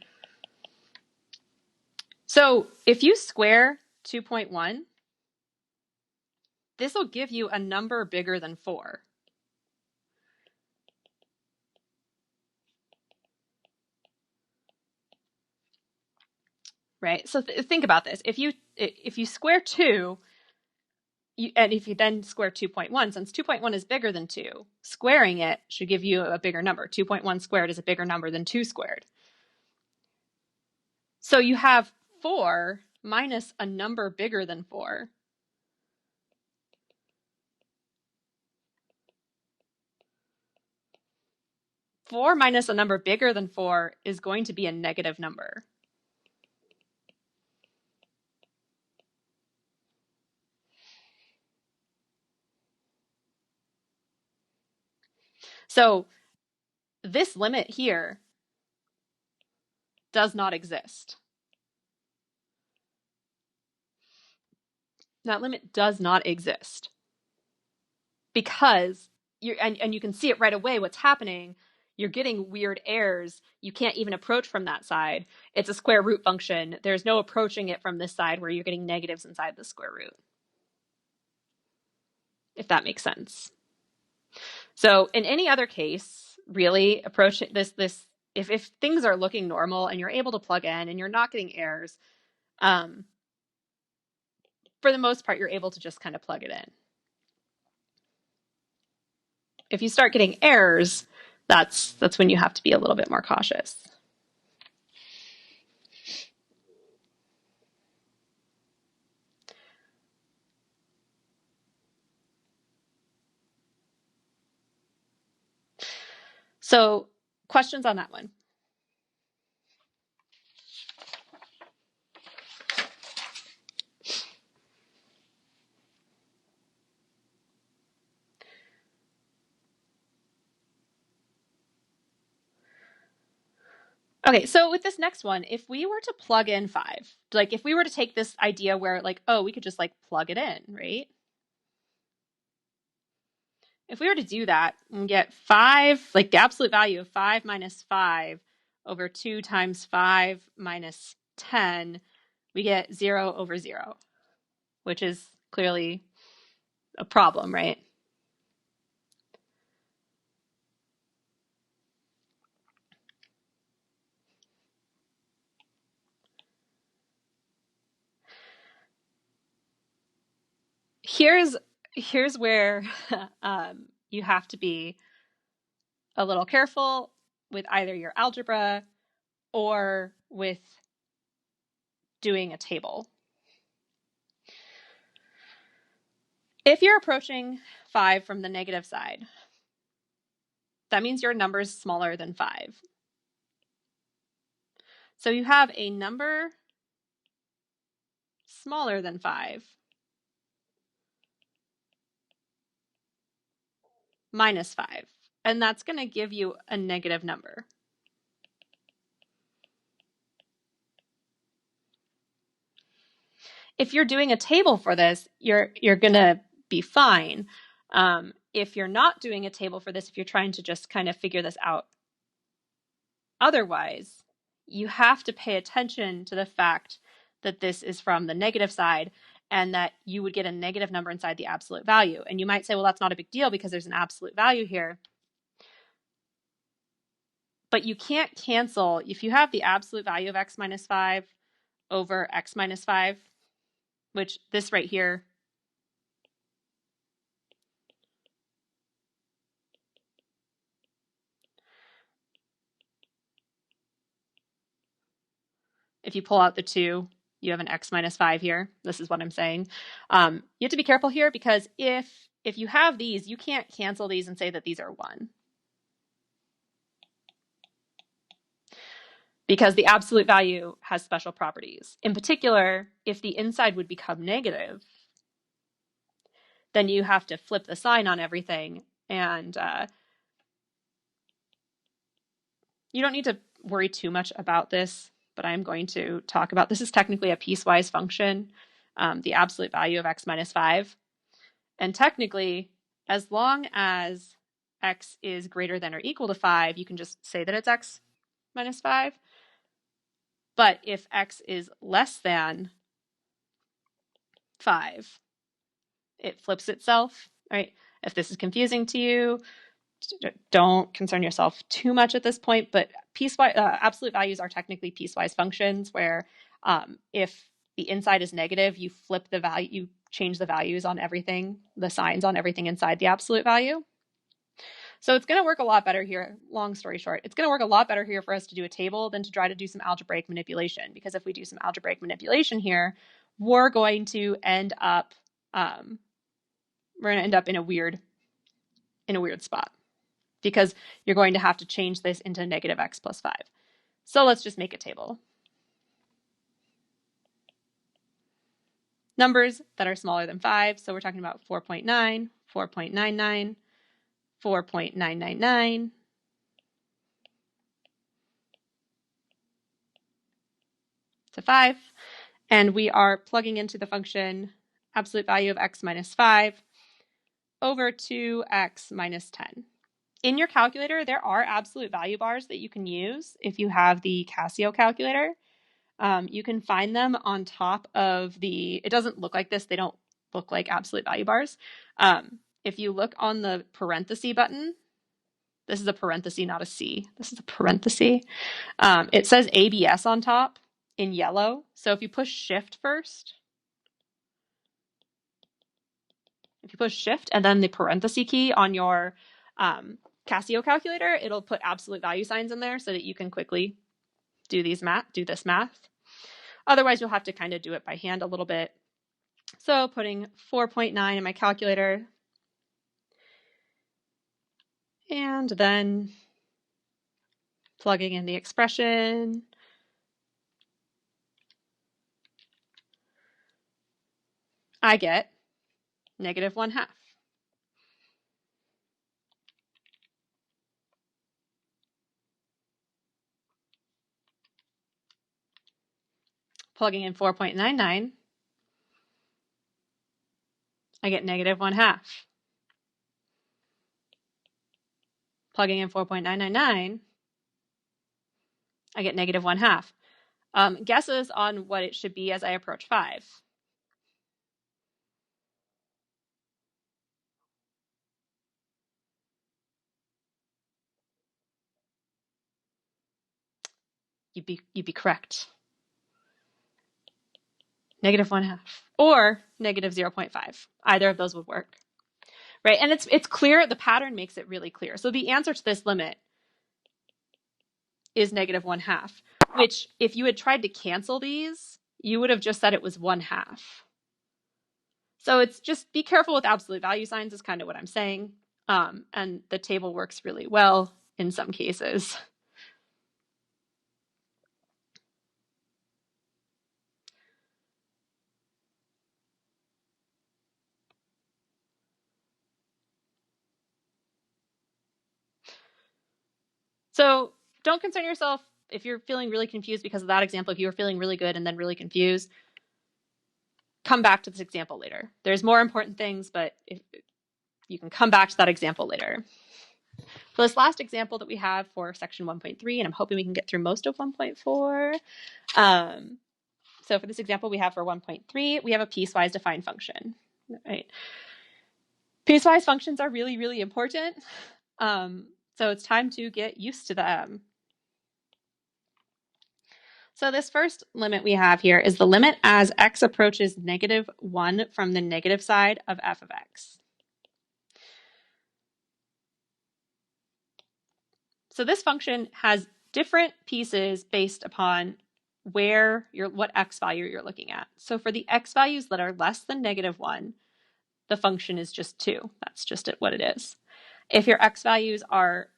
A: So if you square 2.1, this will give you a number bigger than 4. Right? So think about this. If you square 2, and if you then square 2.1, since 2.1 is bigger than 2, squaring it should give you a bigger number. 2.1 squared is a bigger number than 2 squared. So you have 4 minus a number bigger than 4. Four minus a number bigger than 4 is going to be a negative number. So this limit here does not exist. That limit does not exist because and you can see it right away what's happening. You're getting weird errors. You can't even approach from that side. It's a square root function. There's no approaching it from this side where you're getting negatives inside the square root, if that makes sense. So in any other case, really approach this if things are looking normal and you're able to plug in and you're not getting errors, for the most part, you're able to just kind of plug it in. If you start getting errors, that's when you have to be a little bit more cautious. So, questions on that one? Okay, so with this next one, if we were to plug in 5, like if we were to take this idea where like, oh, we could just like plug it in, right? if we were to do that and get 5, like the absolute value of 5 minus 5 over 2 times 5 minus 10, we get 0 over 0, which is clearly a problem, right? Here's where you have to be a little careful with either your algebra or with doing a table. If you're approaching 5 from the negative side, that means your number is smaller than 5. So you have a number smaller than 5 minus 5, and that's going to give you a negative number. If you're doing a table for this, you're going to be fine. If you're not doing a table for this, if you're trying to just kind of figure this out otherwise, you have to pay attention to the fact that this is from the negative side and that you would get a negative number inside the absolute value. And you might say, well, that's not a big deal because there's an absolute value here. But you can't cancel, if you have the absolute value of x minus 5 over x minus 5, which this right here, if you pull out the 2, you have an x minus 5 here. This is what I'm saying. You have to be careful here because if you have these, you can't cancel these and say that these are 1. Because the absolute value has special properties. In particular, if the inside would become negative, then you have to flip the sign on everything. And you don't need to worry too much about this, but I'm going to talk about this. Is technically a piecewise function, the absolute value of x minus 5. And technically, as long as x is greater than or equal to 5, you can just say that it's x minus 5. But if x is less than 5, it flips itself, right? If this is confusing to you, don't concern yourself too much at this point, but piecewise, absolute values are technically piecewise functions where if the inside is negative, you flip the value, you change the values on everything, the signs on everything inside the absolute value. So it's going to work a lot better here. Long story short, it's going to work a lot better here for us to do a table than to try to do some algebraic manipulation. Because if we do some algebraic manipulation here, we're going to end up in a weird spot because you're going to have to change this into negative x plus 5. So let's just make a table. Numbers that are smaller than 5. So we're talking about 4.9, 4.99, 4.999, to 5. And we are plugging into the function absolute value of x minus 5 over 2x minus 10. In your calculator, there are absolute value bars that you can use if you have the Casio calculator. You can find them on top of it doesn't look like this. They don't look like absolute value bars. If you look on the parenthesis button, this is a parenthesis, not a C. This is a parenthesis. It says ABS on top in yellow. So if you push shift first, and then the parenthesis key on your Casio calculator, it'll put absolute value signs in there so that you can quickly do this math. Otherwise, you'll have to kind of do it by hand a little bit. So putting 4.9 in my calculator, and then plugging in the expression. I get negative 1/2. Plugging in 4.99, I get negative 1/2. plugging in 4.999, I get negative 1/2. Guesses on what it should be as I approach 5? You'd be correct. Negative 1/2 or negative 0.5. Either of those would work, right? And it's clear. The pattern makes it really clear. So the answer to this limit is negative 1/2, which if you had tried to cancel these, you would have just said it was 1/2. So it's just be careful with absolute value signs is kind of what I'm saying. And the table works really well in some cases. So don't concern yourself if you're feeling really confused because of that example. If you were feeling really good and then really confused, come back to this example later. There's more important things, but you can come back to that example later. For this last example that we have for section 1.3, and I'm hoping we can get through most of 1.4. So for this example we have for 1.3, we have a piecewise defined function, right? Piecewise functions are really, really important. So it's time to get used to them. So this first limit we have here is the limit as x approaches negative 1 from the negative side of f of x. So this function has different pieces based upon what x value you're looking at. So for the x values that are less than negative 1, the function is just 2. That's just what it is. If your x values are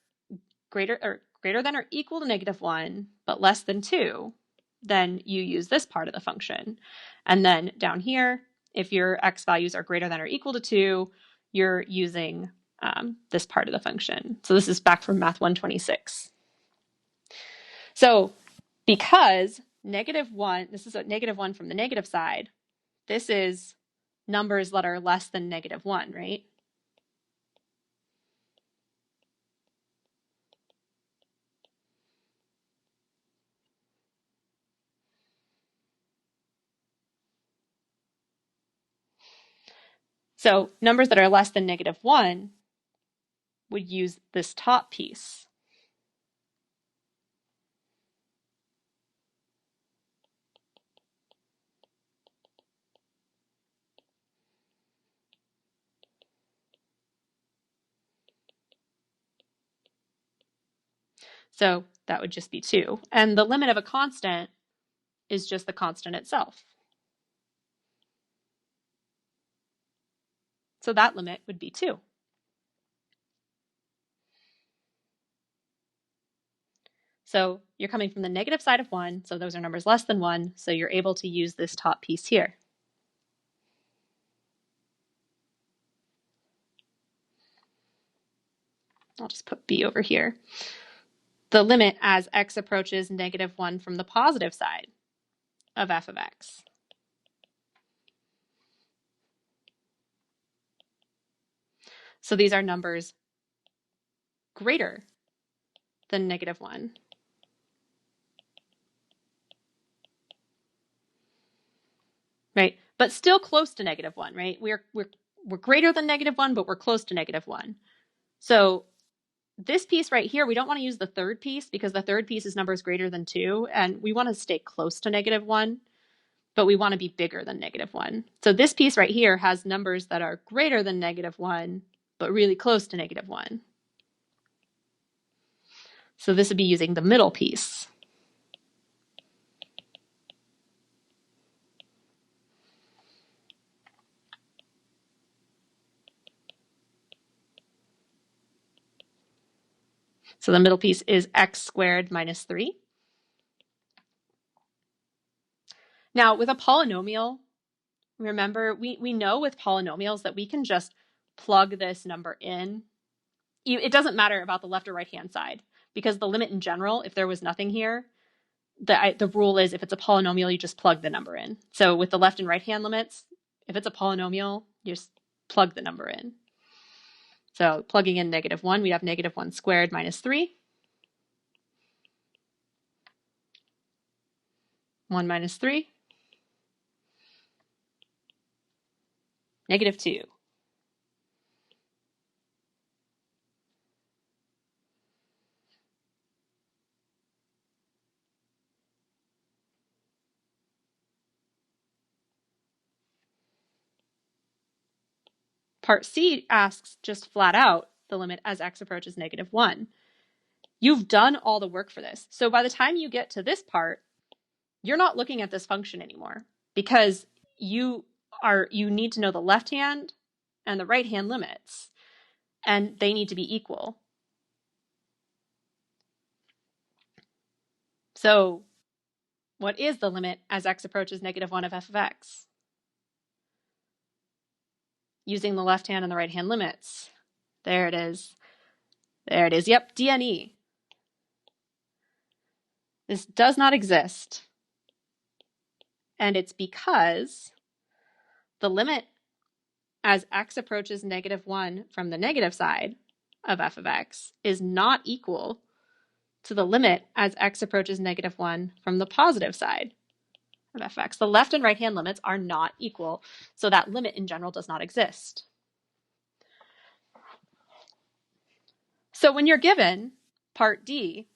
A: greater than or equal to negative 1, but less than 2, then you use this part of the function. And then down here, if your x values are greater than or equal to 2, you're using this part of the function. So this is back from Math 126. So because negative 1, this is a negative 1 from the negative side, this is numbers that are less than negative 1, right? So numbers that are less than negative 1 would use this top piece. So that would just be 2. And the limit of a constant is just the constant itself. So that limit would be 2. So you're coming from the negative side of 1, so those are numbers less than 1, so you're able to use this top piece here. I'll just put b over here. The limit as x approaches negative 1 from the positive side of f of x. So these are numbers greater than negative 1. Right? But still close to negative 1, right? We're greater than negative 1, but we're close to negative 1. So this piece right here, we don't want to use the third piece because the third piece is numbers greater than 2, and we want to stay close to negative 1, but we want to be bigger than negative 1. So this piece right here has numbers that are greater than negative 1, but really close to negative 1. So this would be using the middle piece. So the middle piece is x squared minus 3. Now with a polynomial, remember we know with polynomials that we can just plug this number in. It doesn't matter about the left or right hand side because the limit in general, if there was nothing here, the rule is if it's a polynomial, you just plug the number in. So with the left and right hand limits, if it's a polynomial, you just plug the number in. So plugging in -1, we have -1 squared minus 3. 1 minus 3. -2. Part C asks just flat out the limit as x approaches -1. You've done all the work for this. So by the time you get to this part, you're not looking at this function anymore because you need to know the left hand and the right hand limits, and they need to be equal. So what is the limit as x approaches -1 of f of x? Using the left hand and the right hand limits. There it is. There it is. Yep, DNE. This does not exist. And it's because the limit as x approaches -1 from the negative side of f of x is not equal to the limit as x approaches -1 from the positive side of f of x. The left and right hand limits are not equal, so that limit in general does not exist. So when you're given part D,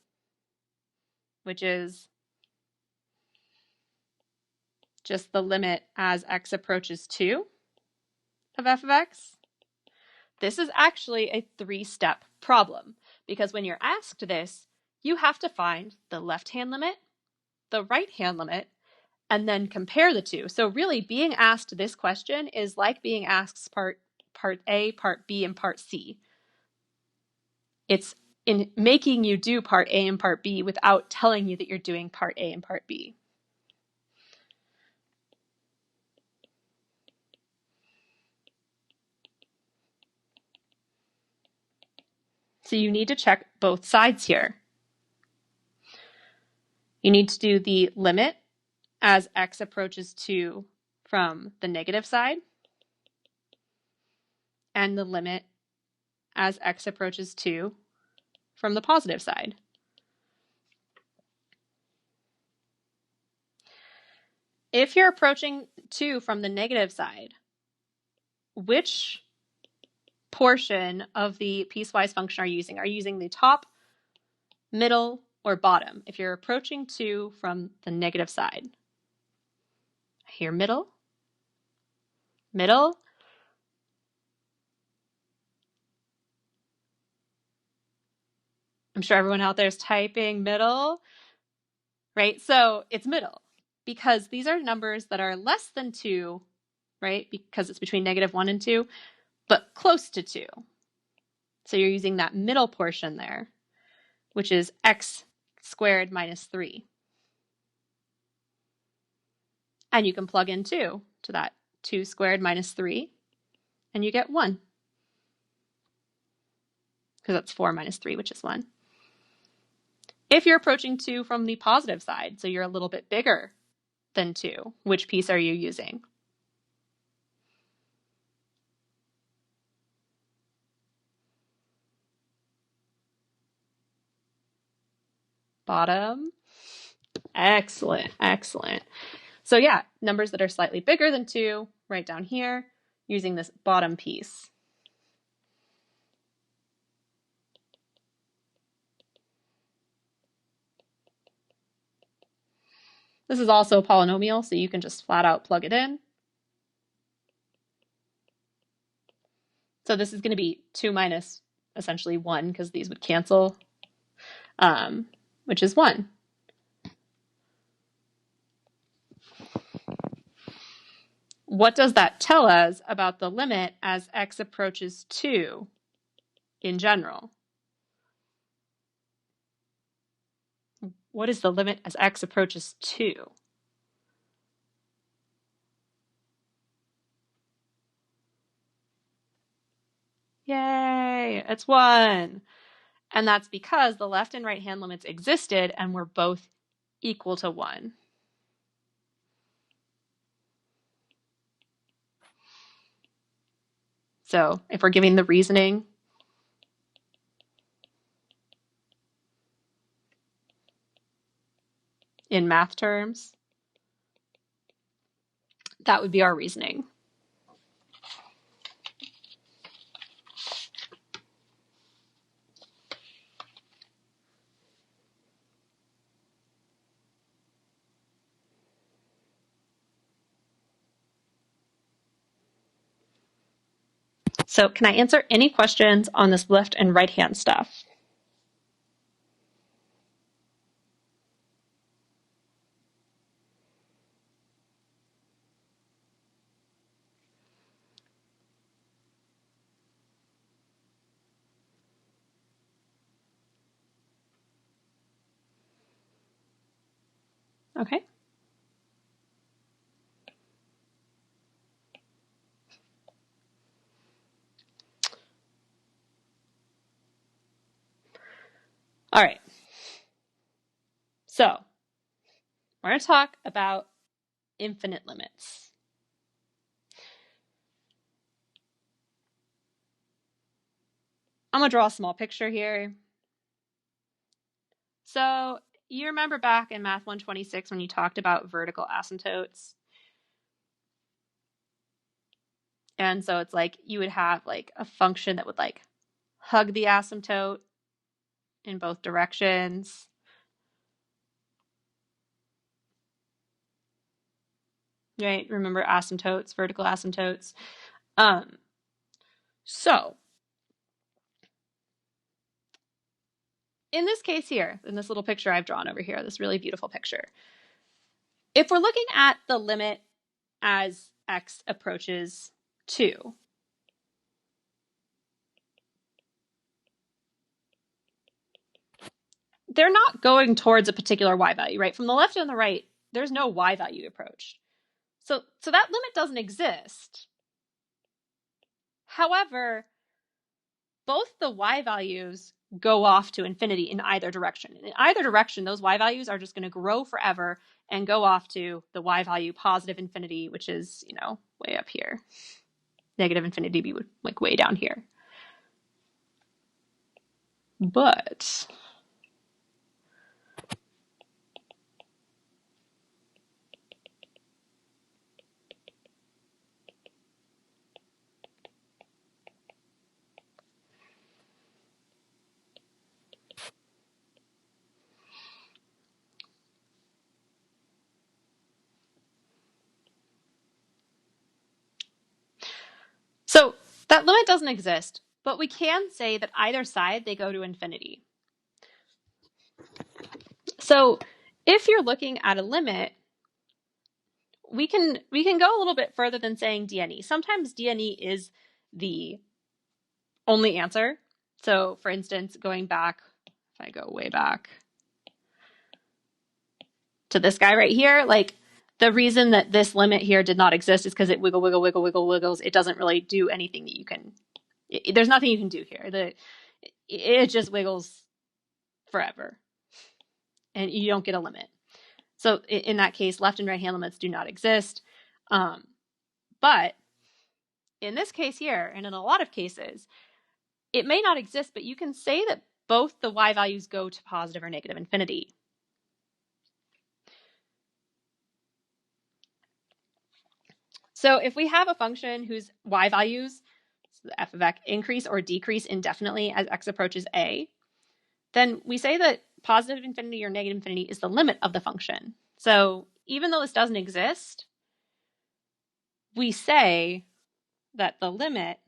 A: which is just the limit as x approaches 2 of f of x, this is actually a 3-step problem, because when you're asked this, you have to find the left-hand limit, the right-hand limit, and then compare the two. So really, being asked this question is like being asked part A, part B, and part C. It's in making you do part A and part B without telling you that you're doing part A and part B. So you need to check both sides here. You need to do the limit as x approaches 2 from the negative side, and the limit as x approaches 2 from the positive side. If you're approaching 2 from the negative side, which portion of the piecewise function are you using? Are you using the top, middle, or bottom? If you're approaching 2 from the negative side. I hear middle, middle. I'm sure everyone out there is typing middle, right? So it's middle, because these are numbers that are less than 2, right? Because it's between -1 and 2, but close to 2. So you're using that middle portion there, which is x squared minus 3. And you can plug in 2 to that 2 squared minus 3, and you get 1. Because that's 4 minus 3, which is 1. If you're approaching 2 from the positive side, so you're a little bit bigger than 2, which piece are you using? Bottom. Excellent, excellent. So yeah, numbers that are slightly bigger than 2, right down here, using this bottom piece. This is also a polynomial, so you can just flat out plug it in. So this is going to be 2 minus essentially 1, because these would cancel, which is 1. What does that tell us about the limit as x approaches 2 in general? What is the limit as x approaches 2? Yay, it's 1. And that's because the left and right hand limits existed and were both equal to 1. So if we're giving the reasoning in math terms, that would be our reasoning. So can I answer any questions on this left and right hand stuff? Okay. All right. So we're going to talk about infinite limits. I'm going to draw a small picture here. So you remember back in Math 126 when you talked about vertical asymptotes? And so it's like you would have like a function that would like hug the asymptote in both directions. Right? Remember asymptotes, vertical asymptotes. So in this case here, in this little picture I've drawn over here, this really beautiful picture, if we're looking at the limit as x approaches 2, they're not going towards a particular y value, right? From the left and the right, there's no y value approached. So that limit doesn't exist. However, both the y values go off to infinity in either direction. In either direction, those y values are just going to grow forever and go off to the y value positive infinity, which is, way up here. Negative infinity be like way down here. But so that limit doesn't exist, but we can say that either side, they go to infinity. So if you're looking at a limit, we can go a little bit further than saying DNE. Sometimes DNE is the only answer. So for instance, going back, if I go way back to this guy right here, like the reason that this limit here did not exist is because it wiggles. It doesn't really do anything that you can, there's nothing you can do here. It just wiggles forever and you don't get a limit. So in that case, left and right hand limits do not exist. But in this case here, and in a lot of cases, it may not exist, but you can say that both the y values go to positive or negative infinity. So if we have a function whose y values, so the f of x, increase or decrease indefinitely as x approaches a, then we say that positive infinity or negative infinity is the limit of the function. So even though this doesn't exist, we say that the limit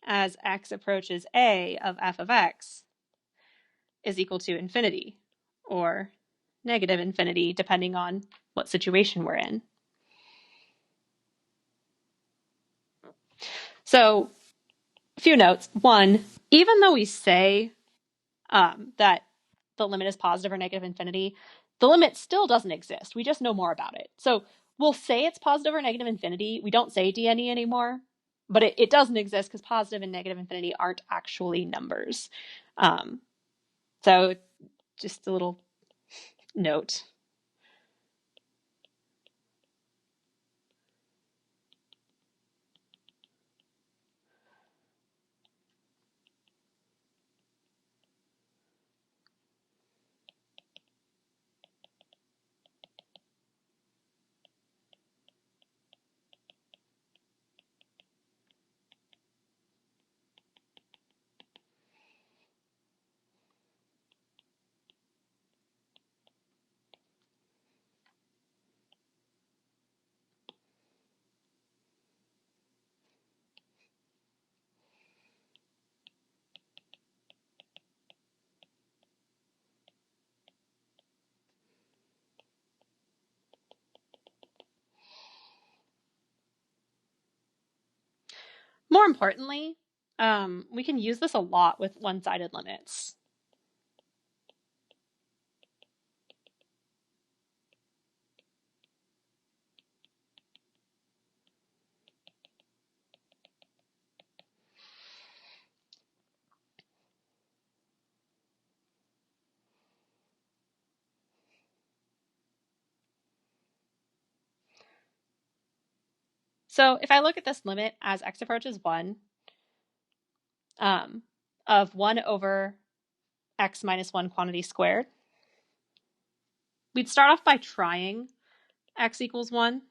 A: as x approaches a of f of x is equal to infinity or negative infinity, depending on what situation we're in. So a few notes. One, even though we say that the limit is positive or negative infinity, the limit still doesn't exist. We just know more about it. So we'll say it's positive or negative infinity. We don't say DNE anymore, but it doesn't exist because positive and negative infinity aren't actually numbers. So just a little note. importantly, we can use this a lot with one-sided limits. So if I look at this limit as x approaches 1, of 1 over x minus 1 quantity squared, we'd start off by trying x equals 1.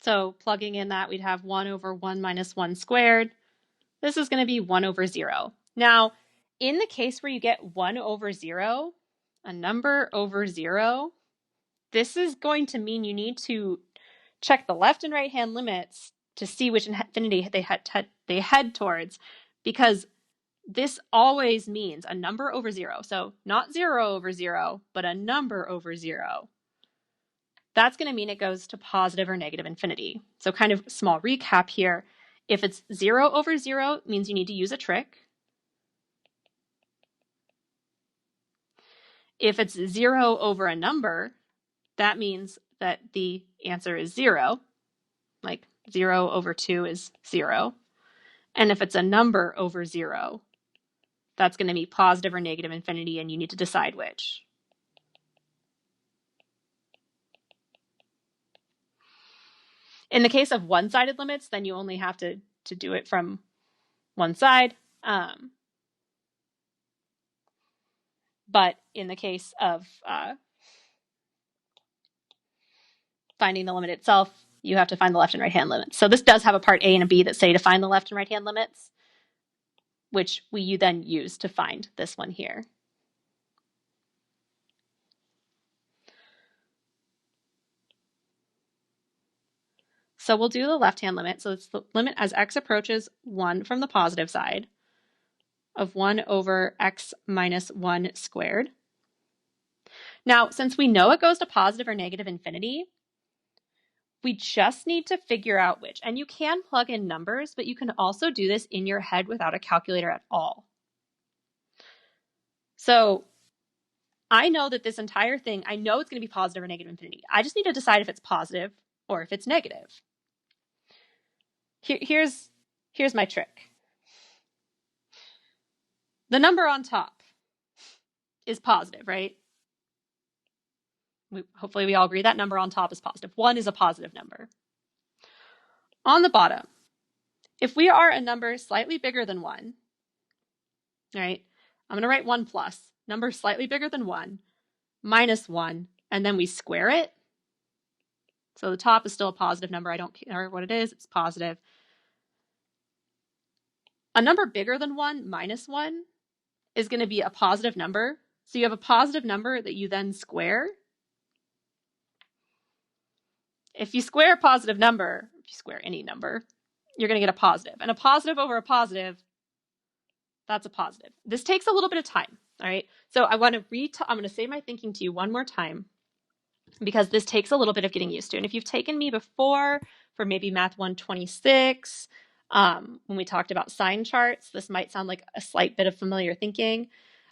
A: So plugging in that, we'd have 1 over 1 minus 1 squared. This is going to be 1 over 0. Now, in the case where you get 1 over 0, a number over 0, this is going to mean you need to check the left and right hand limits to see which infinity they head towards, because this always means a number over 0. So not 0 over 0, but a number over 0. That's going to mean it goes to positive or negative infinity. So kind of small recap here. If it's 0 over 0, it means you need to use a trick. If it's 0 over a number, that means that the answer is 0. Like 0 over 2 is 0. And if it's a number over 0, that's going to be positive or negative infinity, and you need to decide which. In the case of one-sided limits, then you only have to do it from one side. But in the case of finding the limit itself, you have to find the left and right hand limits. So this does have a part A and a B that say to find the left and right hand limits, which you then use to find this one here. So we'll do the left-hand limit. So it's the limit as x approaches 1 from the positive side of 1 over x minus 1 squared. Now, since we know it goes to positive or negative infinity, we just need to figure out which. And you can plug in numbers, but you can also do this in your head without a calculator at all. So I know that this entire thing, I know it's going to be positive or negative infinity. I just need to decide if it's positive or if it's negative. Here's my trick. The number on top is positive, right? Hopefully we all agree that number on top is positive. 1 is a positive number. On the bottom, if we are a number slightly bigger than 1, right, I'm going to write 1 plus, number slightly bigger than 1, minus 1, and then we square it. So the top is still a positive number. I don't care what it is. It's positive. A number bigger than 1 minus 1 is going to be a positive number. So you have a positive number that you then square. If you square a positive number, if you square any number, you're going to get a positive. And a positive over a positive, that's a positive. This takes a little bit of time, all right? So I'm going to say my thinking to you one more time, because this takes a little bit of getting used to. And if you've taken me before for maybe Math 126, when we talked about sign charts, this might sound like a slight bit of familiar thinking.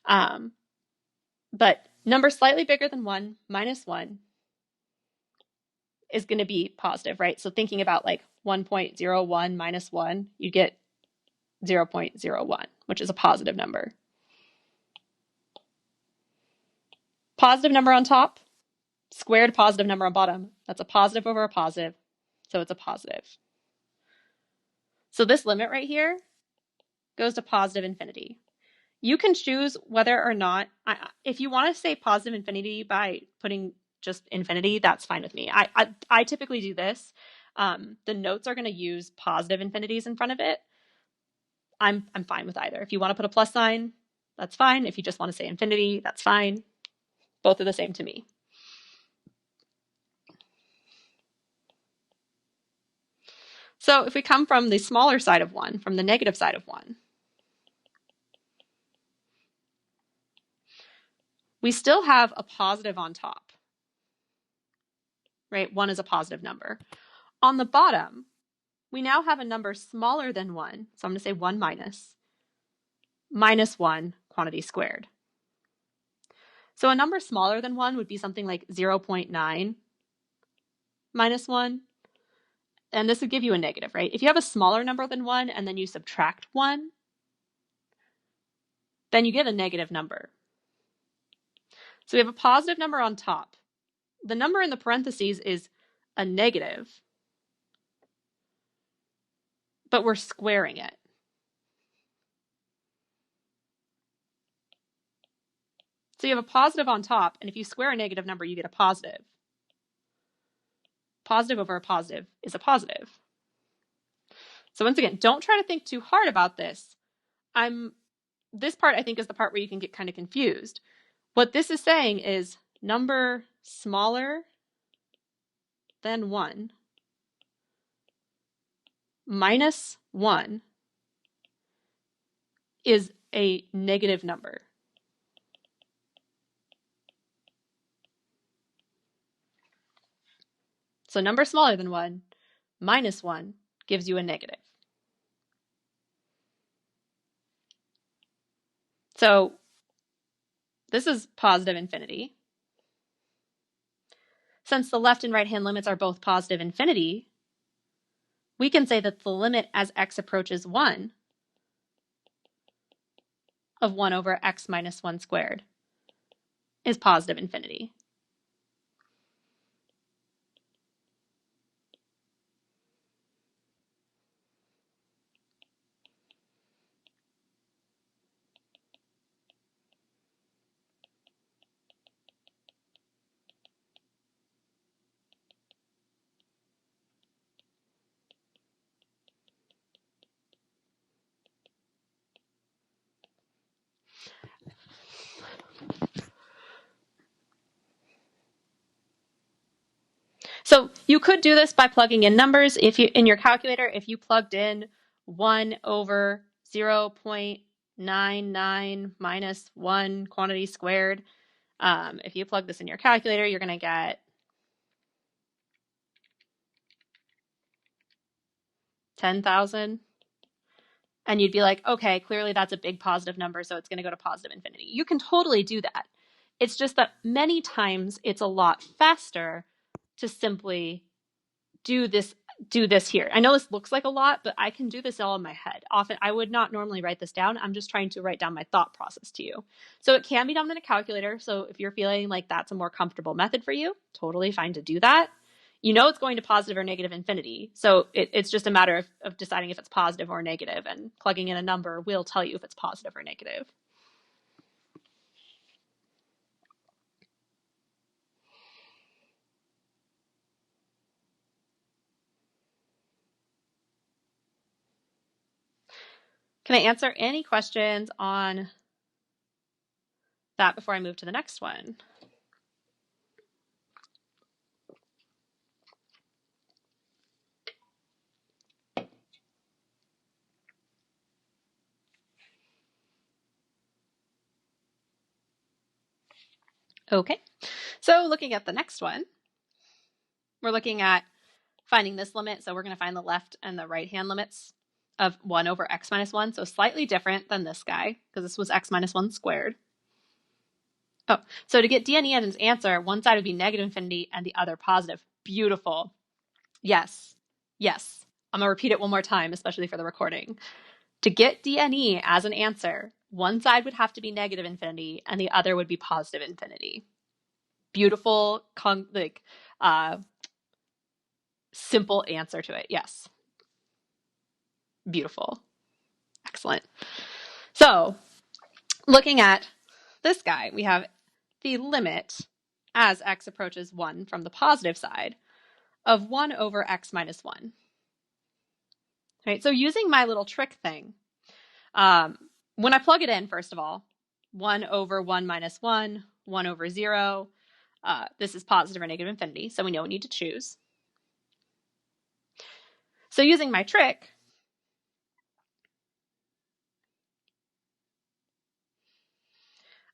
A: But number slightly bigger than 1 minus 1 is going to be positive, right? So thinking about like 1.01 minus 1, you get 0.01, which is a positive number. Positive number on top, squared positive number on bottom. That's a positive over a positive, so it's a positive. So this limit right here goes to positive infinity. You can choose whether or not, if you want to say positive infinity by putting just infinity, that's fine with me. I typically do this. The notes are going to use positive infinities in front of it. I'm fine with either. If you want to put a plus sign, that's fine. If you just want to say infinity, that's fine. Both are the same to me. So if we come from the smaller side of 1, from the negative side of 1, we still have a positive on top, right? 1 is a positive number. On the bottom, we now have a number smaller than 1, so I'm going to say 1 minus 1 quantity squared. So a number smaller than 1 would be something like 0.9 minus 1, and this would give you a negative, right? If you have a smaller number than 1 and then you subtract 1, then you get a negative number. So we have a positive number on top. The number in the parentheses is a negative, but we're squaring it. So you have a positive on top, and if you square a negative number, you get a positive. Positive over a positive is a positive. So once again, don't try to think too hard about this. This part, I think, is the part where you can get kind of confused. What this is saying is number smaller than 1 minus 1 is a negative number. So number smaller than 1 minus 1 gives you a negative. So this is positive infinity. Since the left and right-hand limits are both positive infinity, we can say that the limit as x approaches 1 of 1 over x minus 1 squared is positive infinity. So you could do this by plugging in numbers. If you in your calculator, if you plugged in 1 over 0.99 minus 1 quantity squared, if you plug this in your calculator, you're going to get 10,000. And you'd be like, okay, clearly that's a big positive number, so it's going to go to positive infinity. You can totally do that. It's just that many times it's a lot faster to simply do this here. I know this looks like a lot, but I can do this all in my head. Often I would not normally write this down. I'm just trying to write down my thought process to you. So it can be done in a calculator. So if you're feeling like that's a more comfortable method for you, totally fine to do that. You know it's going to positive or negative infinity. So it's just a matter of deciding if it's positive or negative, and plugging in a number will tell you if it's positive or negative. Can I answer any questions on that before I move to the next one? Okay, so looking at the next one, we're looking at finding this limit. So we're going to find the left and the right-hand limits of 1 over x minus 1. So slightly different than this guy, because this was x minus 1 squared. Oh, so to get d and e as answer, one side would be negative infinity and the other positive. Beautiful. Yes. Yes. I'm going to repeat it one more time, especially for the recording. To get d and e as an answer, one side would have to be negative infinity and the other would be positive infinity. Beautiful, simple answer to it. Yes. Beautiful. Excellent. So looking at this guy, we have the limit as x approaches 1 from the positive side of 1 over x minus 1. Right, so using my little trick thing, when I plug it in, first of all, 1 over 1 minus 1, 1 over 0, this is positive or negative infinity, so we know we need to choose. So using my trick,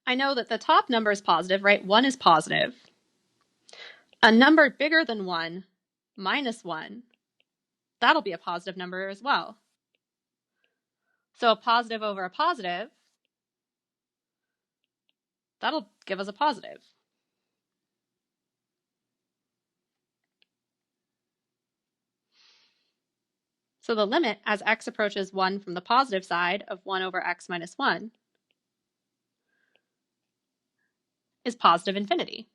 A: I know that the top number is positive, right? 1 is positive. A number bigger than 1 minus 1 that'll be a positive number as well. So a positive over a positive, that'll give us a positive. So the limit as x approaches 1 from the positive side of 1 over x minus 1 is positive infinity.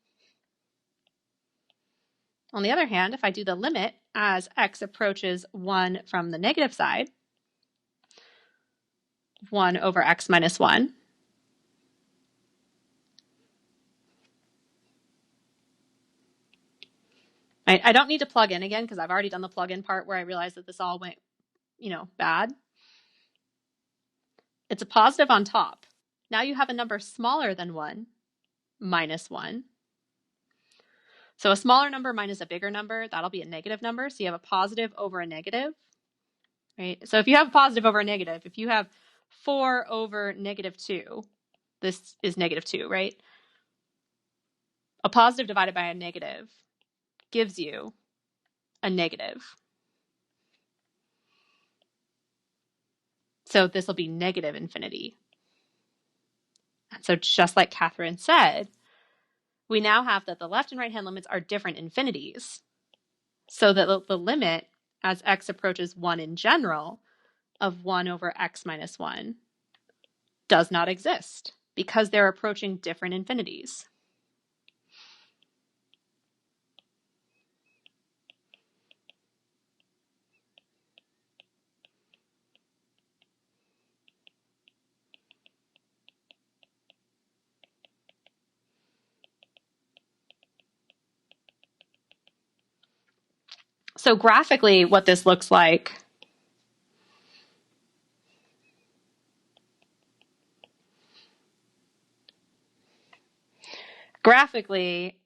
A: On the other hand, if I do the limit as x approaches 1 from the negative side, 1 over x minus 1, I don't need to plug in again because I've already done the plug-in part where I realized that this all went, bad. It's a positive on top. Now you have a number smaller than 1, minus 1. So a smaller number minus a bigger number, that'll be a negative number. So you have a positive over a negative, right? So if you have a positive over a negative, if you have 4 over negative 2, this is negative 2, right? A positive divided by a negative gives you a negative. So this will be negative infinity. And so just like Catherine said, we now have that the left and right-hand limits are different infinities. So that the limit as x approaches 1 in general of 1 over x minus 1 does not exist because they're approaching different infinities. So graphically, what this looks like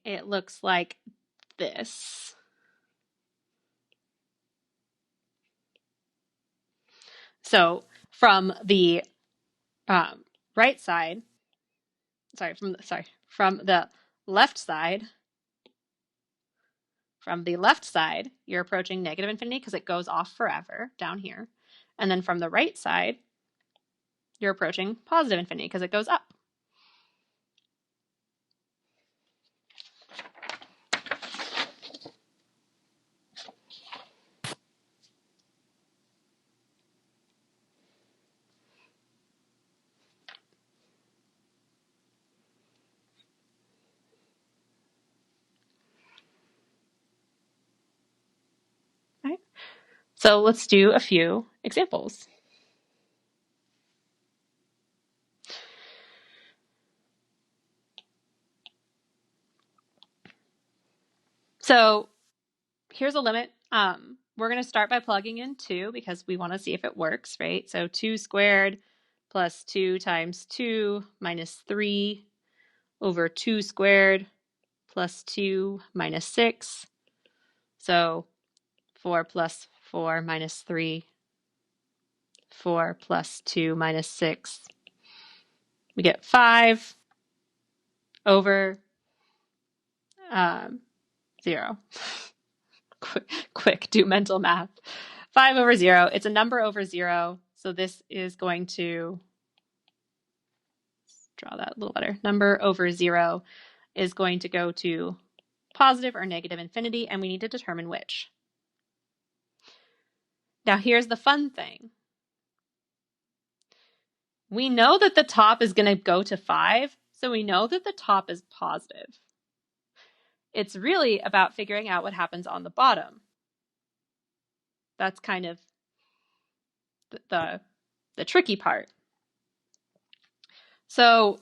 A: it looks like this. So from the right side, from the left side, you're approaching negative infinity because it goes off forever down here. And then from the right side, you're approaching positive infinity because it goes up. Right? So let's do a few examples. So here's a limit. We're going to start by plugging in 2 because we want to see if it works, right? So 2 squared plus 2 times 2 minus 3 over 2 squared plus 2 minus 6. So 4 plus 4 minus 3, 4 plus 2 minus 6. We get 5 over 0. Quick, do mental math. 5 over 0. It's a number over 0. So this is going to draw that a little better. Number over 0 is going to go to positive or negative infinity, and we need to determine which. Now here's the fun thing. We know that the top is going to go to 5, so we know that the top is positive. It's really about figuring out what happens on the bottom. That's kind of the tricky part. So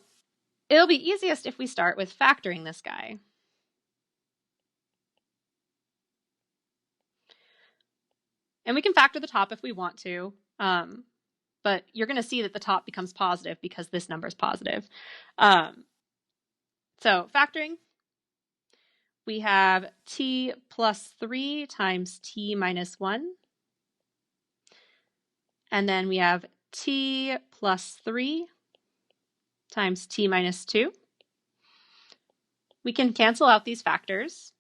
A: it'll be easiest if we start with factoring this guy. And we can factor the top if we want to, but you're going to see that the top becomes positive because this number is positive. So factoring, we have t plus 3 times t minus 1. And then we have t plus 3 times t minus 2. We can cancel out these factors.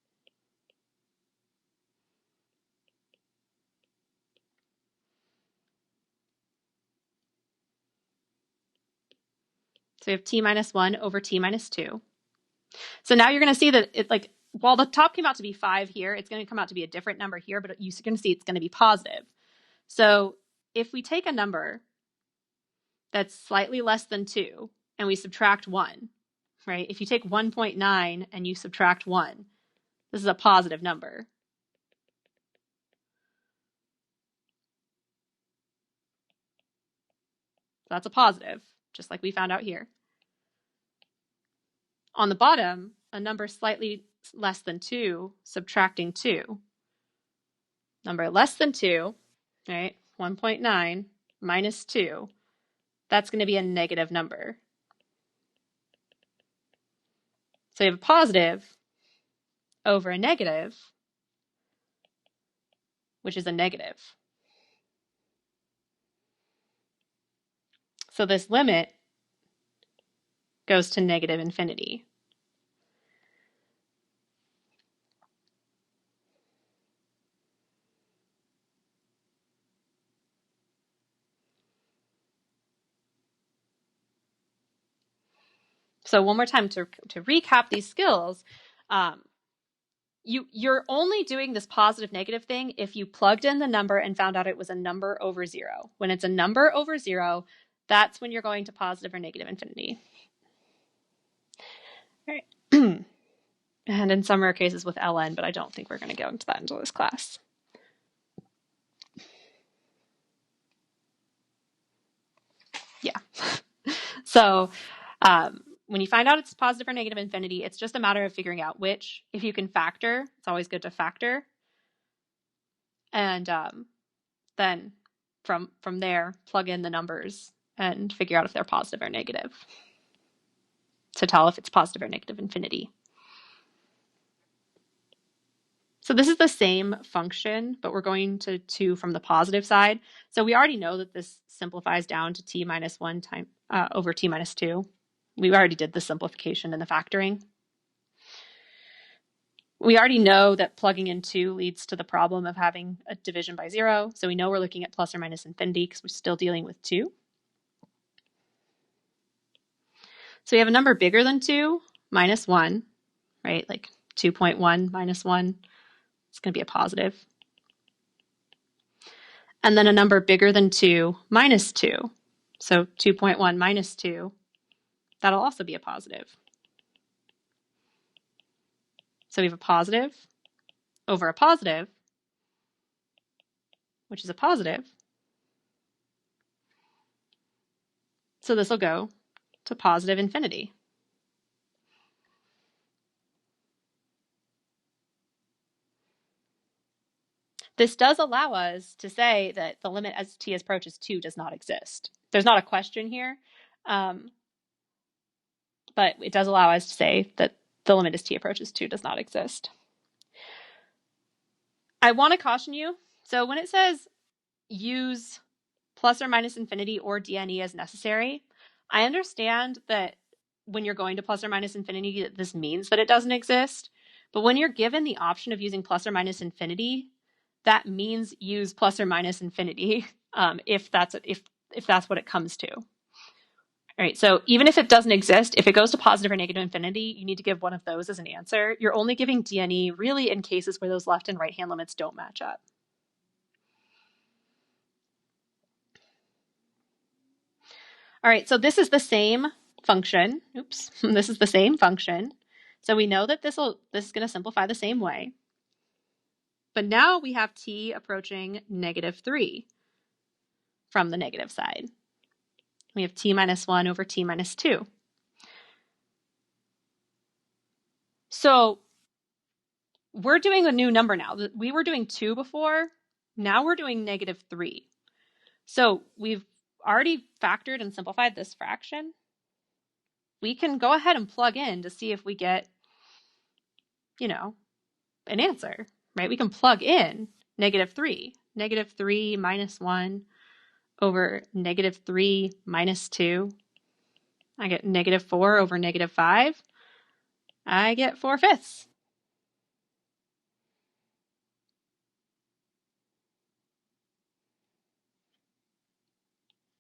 A: So we have t minus 1 over t minus 2. So now you're going to see that it, like, while the top came out to be 5 here, it's going to come out to be a different number here, but you're going to see it's going to be positive. So if we take a number that's slightly less than 2 and we subtract 1, right? If you take 1.9 and you subtract 1, this is a positive number. So that's a positive, just like we found out here. On the bottom, a number slightly less than 2, subtracting 2. Number less than 2, right? 1.9 minus 2, that's going to be a negative number. So you have a positive over a negative, which is a negative. So this limit goes to negative infinity. So one more time to recap these skills, you're only doing this positive negative thing if you plugged in the number and found out it was a number over 0. When it's a number over 0, that's when you're going to positive or negative infinity. All right. And in some rare cases with ln, but I don't think we're going to go into that until this class. Yeah. So when you find out it's positive or negative infinity, it's just a matter of figuring out which. If you can factor, it's always good to factor. And then from there, plug in the numbers and figure out if they're positive or negative to tell if it's positive or negative infinity. So this is the same function, but we're going to 2 from the positive side. So we already know that this simplifies down to t minus 1 over t minus 2. We already did the simplification and the factoring. We already know that plugging in 2 leads to the problem of having a division by 0. So we know we're looking at plus or minus infinity because we're still dealing with 2. So we have a number bigger than 2, minus 1, right? Like 2.1 minus 1. It's going to be a positive. And then a number bigger than 2, minus 2. So 2.1 minus 2, that'll also be a positive. So we have a positive over a positive, which is a positive. So this will go to positive infinity. This does allow us to say that the limit as t approaches 2 does not exist. There's not a question here, but it does allow us to say that the limit as t approaches 2 does not exist. I want to caution you. So when it says use plus or minus infinity or DNE as necessary, I understand that when you're going to plus or minus infinity, this means that it doesn't exist. But when you're given the option of using plus or minus infinity, that means use plus or minus infinity if that's what it comes to. All right, so even if it doesn't exist, if it goes to positive or negative infinity, you need to give one of those as an answer. You're only giving DNE really in cases where those left and right hand limits don't match up. All right, so this is the same function. Oops, this is the same function. So we know that this is going to simplify the same way. But now we have t approaching negative 3 from the negative side. We have t minus 1 over t minus 2. So we're doing a new number now. We were doing 2 before. Now we're doing negative 3. So we've already factored and simplified this fraction. We can go ahead and plug in to see if we get, an answer, right? We can plug in negative 3. Negative 3 minus 1 over negative 3 minus 2. I get negative 4 over negative 5. I get 4/5.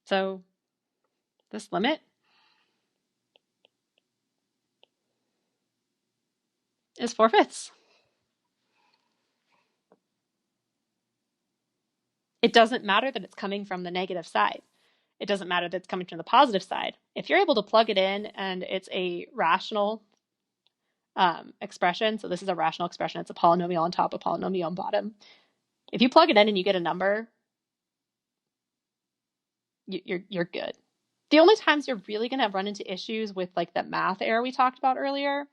A: So this limit is 4/5. It doesn't matter that it's coming from the negative side. It doesn't matter that it's coming from the positive side. If you're able to plug it in and it's a rational expression, so this is a rational expression, it's a polynomial on top, a polynomial on bottom. If you plug it in and you get a number, you're good. The only times you're really going to run into issues with like that math error we talked about earlier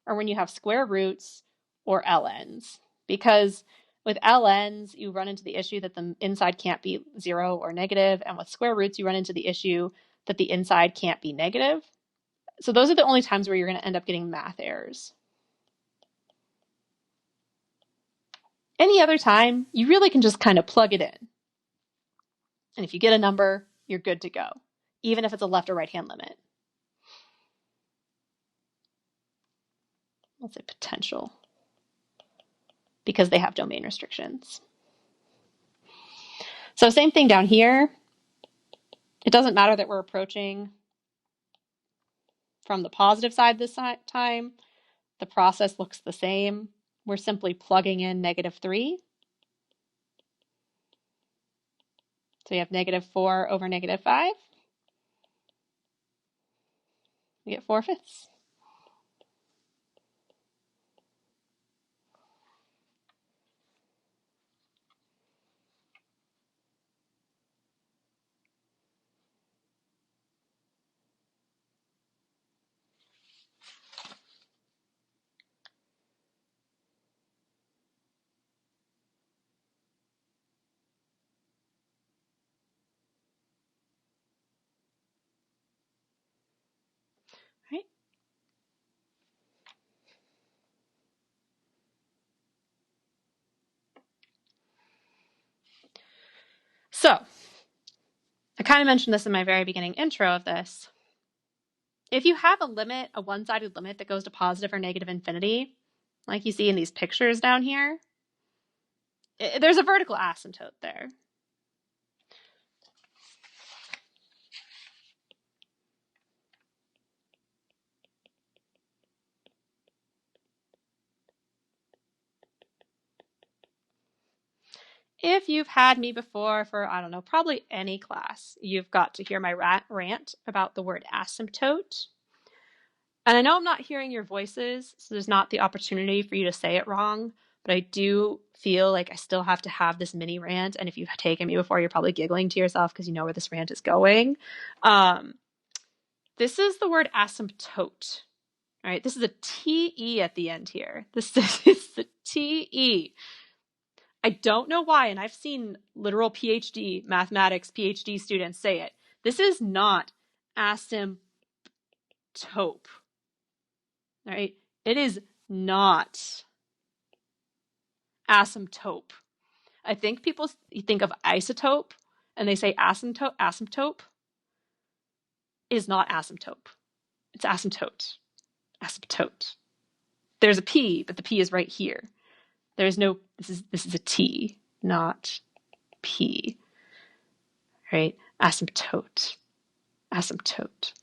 A: are when you have square roots or ln's, because with ln's you run into the issue that the inside can't be 0 or negative, and with square roots you run into the issue that the inside can't be negative. So those are the only times where you're going to end up getting math errors. Any other time, you really can just kind of plug it in. And if you get a number, you're good to go, even if it's a left or right-hand limit. Let's say potential, because they have domain restrictions. So same thing down here. It doesn't matter that we're approaching from the positive side this time. The process looks the same. We're simply plugging in -3. So you have -4 over -5. You get 4/5. Right? So I kind of mentioned this in my very beginning intro of this. If you have a limit, a one-sided limit that goes to positive or negative infinity, like you see in these pictures down here, there's a vertical asymptote there. If you've had me before for, I don't know, probably any class, you've got to hear my rant about the word asymptote. And I know I'm not hearing your voices, so there's not the opportunity for you to say it wrong, but I do feel like I still have to have this mini rant. And if you've taken me before, you're probably giggling to yourself because you know where this rant is going. This is the word asymptote. All right, this is a TE at the end here. This is the TE. I don't know why, and I've seen literal PhD mathematics PhD students say it. This is not asymptote. All right, it is not asymptote. I think people think of isotope and they say asymptote. Asymptote is not asymptote. It's asymptote. Asymptote. There's a P, but the P is right here. There's no, this is a T, not P, right? Asymptote, asymptote.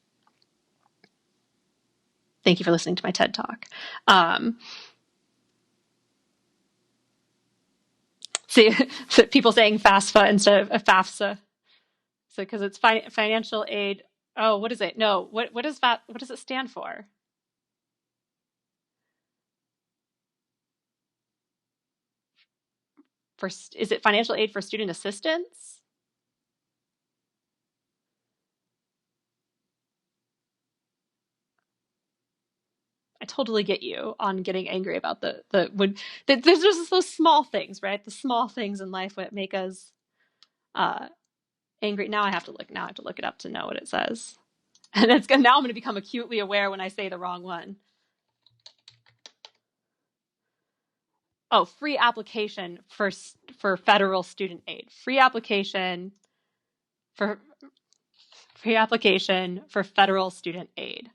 A: Thank you for listening to my TED Talk. See, people saying FAFSA instead of FAFSA. So, because it's financial aid. Oh, what is it? No, what does it stand for? Is it financial aid for student assistance? I totally get you on getting angry about there's just those small things, right? The small things in life that make us angry. Now I have to look it up to know what it says. And now I'm going to become acutely aware when I say the wrong one. Oh, free application for federal student aid. Free application for federal student aid.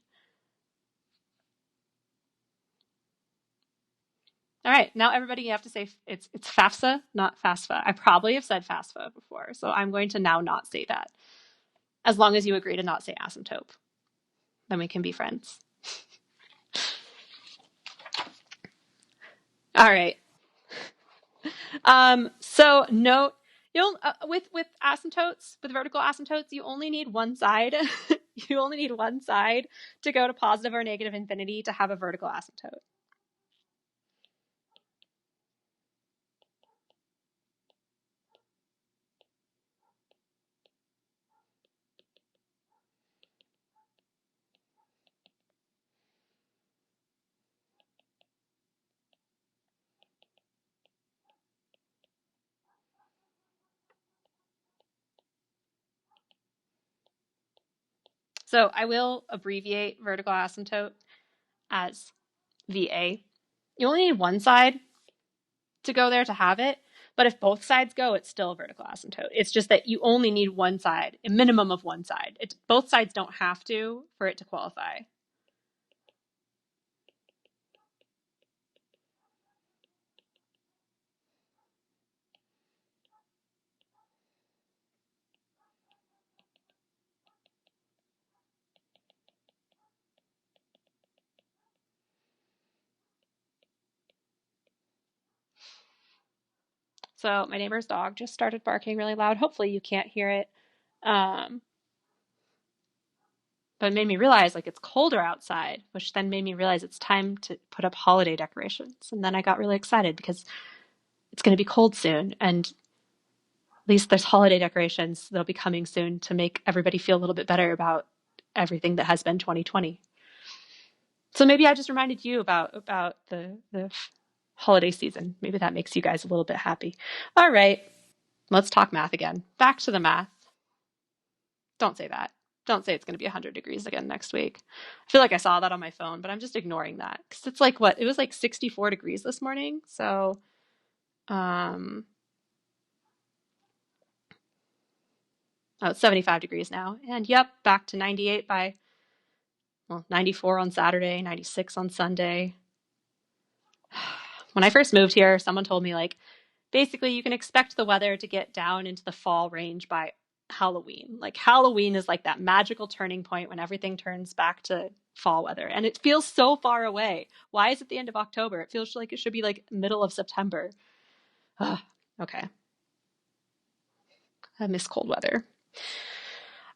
A: All right, now everybody, you have to say it's FAFSA, not FAFSA. I probably have said FAFSA before, so I'm going to now not say that. As long as you agree to not say asymptote, then we can be friends. All right. So note, with asymptotes, with vertical asymptotes, you only need one side. You only need one side to go to positive or negative infinity to have a vertical asymptote. So I will abbreviate vertical asymptote as VA. You only need one side to go there to have it, but if both sides go, it's still a vertical asymptote. It's just that you only need one side, a minimum of one side. Both sides don't have to for it to qualify. So my neighbor's dog just started barking really loud. Hopefully you can't hear it. But it made me realize like it's colder outside, which then made me realize it's time to put up holiday decorations. And then I got really excited because it's going to be cold soon. And at least there's holiday decorations that'll be coming soon to make everybody feel a little bit better about everything that has been 2020. So maybe I just reminded you about the holiday season. Maybe that makes you guys a little bit happy. All right, let's talk math again. Back to the math. Don't say that. Don't say it's going to be 100 degrees again next week. I feel like I saw that on my phone, but I'm just ignoring that because it's like what? It was like 64 degrees this morning. So, oh, it's 75 degrees now. And yep, back to 98 by, well, 94 on Saturday, 96 on Sunday. When I first moved here, someone told me like, basically you can expect the weather to get down into the fall range by Halloween. Like Halloween is like that magical turning point when everything turns back to fall weather. And it feels so far away. Why is it the end of October? It feels like it should be like middle of September. Ugh, okay. I miss cold weather.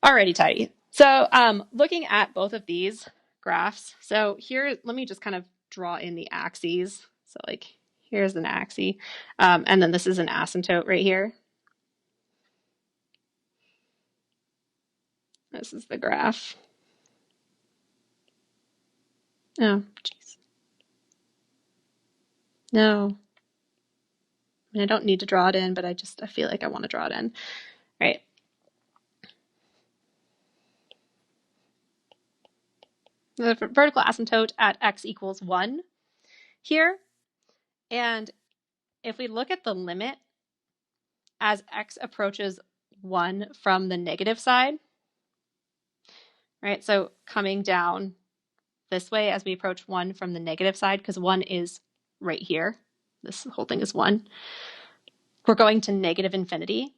A: Alrighty, tidy. So looking at both of these graphs. So here, let me just kind of draw in the axes. So like here's an axis. And then this is an asymptote right here. This is the graph. Oh, jeez. No. I mean, I don't need to draw it in, but I feel like I want to draw it in. All right. The vertical asymptote at x equals 1 here. And if we look at the limit as x approaches 1 from the negative side, right? So coming down this way as we approach 1 from the negative side, because 1 is right here. This whole thing is 1. We're going to negative infinity.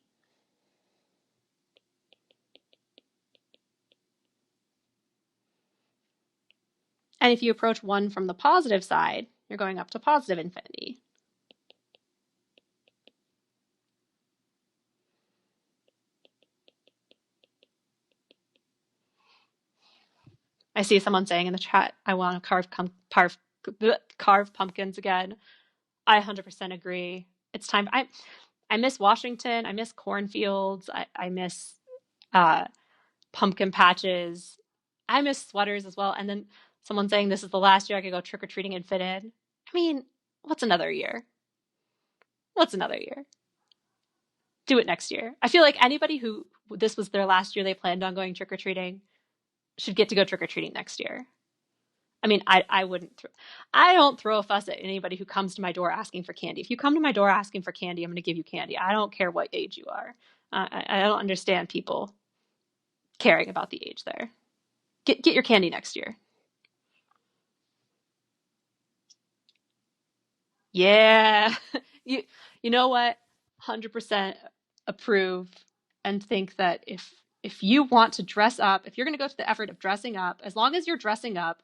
A: And if you approach 1 from the positive side, you're going up to positive infinity. I see someone saying in the chat, I want to carve pumpkins again. I 100% agree. It's time. I miss Washington. I miss cornfields. I miss pumpkin patches. I miss sweaters as well. And then someone saying this is the last year I could go trick-or-treating and fit in. I mean, what's another year? What's another year? Do it next year. I feel like anybody who this was their last year they planned on going trick-or-treating should get to go trick-or-treating next year. I mean, I wouldn't I don't throw a fuss at anybody who comes to my door asking for candy. If you come to my door asking for candy, I'm going to give you candy. I don't care what age you are. I don't understand people caring about the age there. Get your candy next year. Yeah. You know what? 100% approve and think that if you want to dress up, if you're going to go to the effort of dressing up, as long as you're dressing up,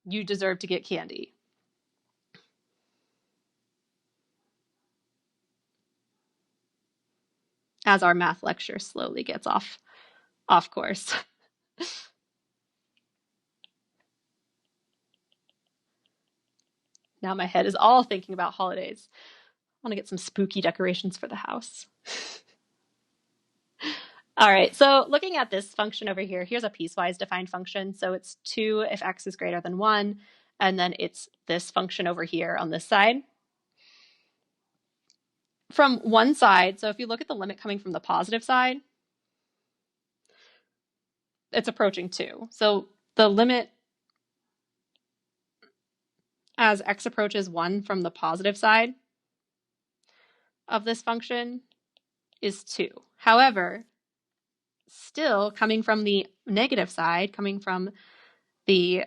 A: you deserve to get candy. as our math lecture slowly gets off course. Now my head is all thinking about holidays. I want to get some spooky decorations for the house. All right, so looking at this function over here, here's a piecewise defined function. So it's 2 if x is greater than 1, and then it's this function over here on this side. From one side, so if you look at the limit coming from the positive side, it's approaching 2. So the limit as x approaches 1 from the positive side of this function is 2. However, still coming from the negative side, coming from the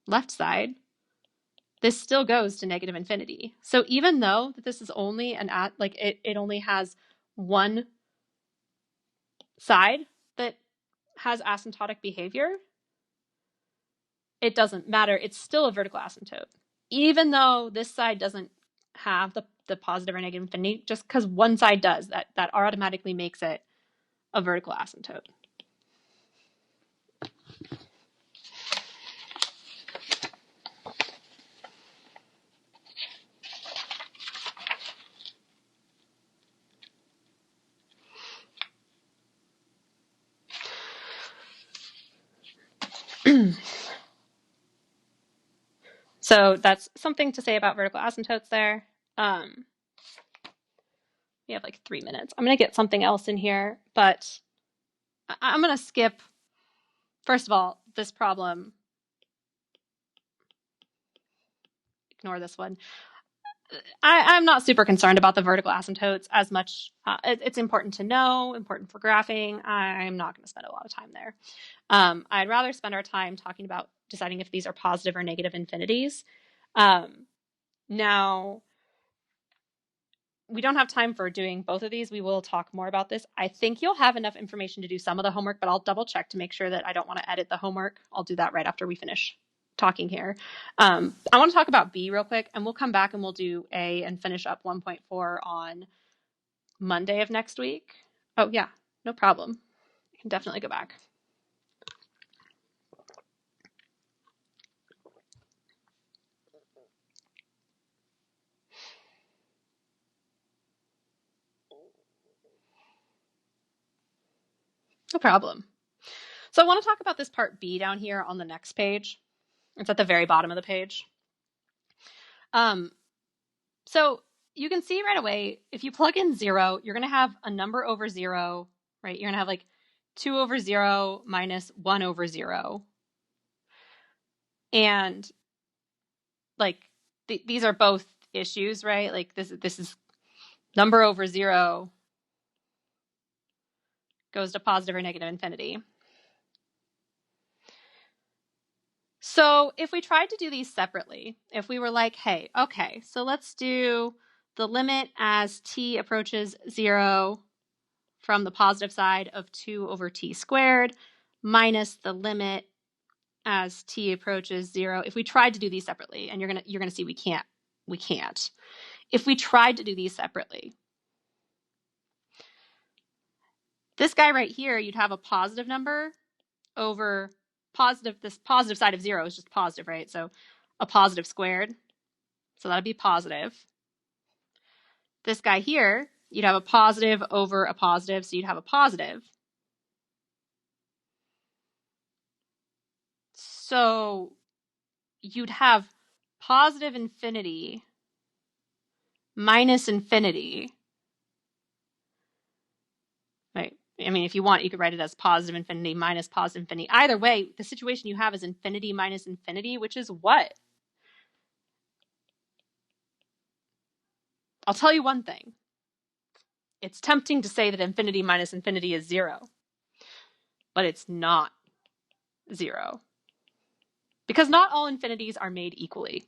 A: left side, this still goes to negative infinity. So even though that this is only it only has one side that has asymptotic behavior, it doesn't matter. It's still a vertical asymptote. Even though this side doesn't have the positive or negative infinity, just because one side does, that automatically makes it a vertical asymptote. So that's something to say about vertical asymptotes there. We have like 3 minutes. I'm going to get something else in here, but I'm going to skip, first of all, this problem. Ignore this one. I'm not super concerned about the vertical asymptotes as much. It's important to know, important for graphing. I'm not going to spend a lot of time there. I'd rather spend our time talking about deciding if these are positive or negative infinities. Now, we don't have time for doing both of these. We will talk more about this. I think you'll have enough information to do some of the homework, but I'll double check to make sure that I don't want to edit the homework. I'll do that right after we finish talking here. I want to talk about B real quick, and we'll come back and we'll do A and finish up 1.4 on Monday of next week. Oh yeah, no problem. You can definitely go back. No problem. So I want to talk about this part B down here on the next page. It's at the very bottom of the page. So you can see right away, if you plug in 0, you're going to have a number over 0, right? You're going to have like 2 over 0 minus 1 over 0. And like these are both issues, right? Like this is number over 0 goes to positive or negative infinity. So if we tried to do these separately, if we were like, hey, okay, so let's do the limit as t approaches 0 from the positive side of 2 over t squared minus the limit as t approaches 0. If we tried to do these separately, and you're gonna see we can't. If we tried to do these separately, this guy right here, you'd have a positive number over positive. This positive side of 0 is just positive, right? So a positive squared. So that'd be positive. This guy here, you'd have a positive over a positive, so you'd have a positive. So you'd have positive infinity minus infinity. Right? I mean, if you want, you could write it as positive infinity minus positive infinity. Either way, the situation you have is infinity minus infinity, which is what? I'll tell you one thing. It's tempting to say that infinity minus infinity is 0, but it's not 0. Because not all infinities are made equally.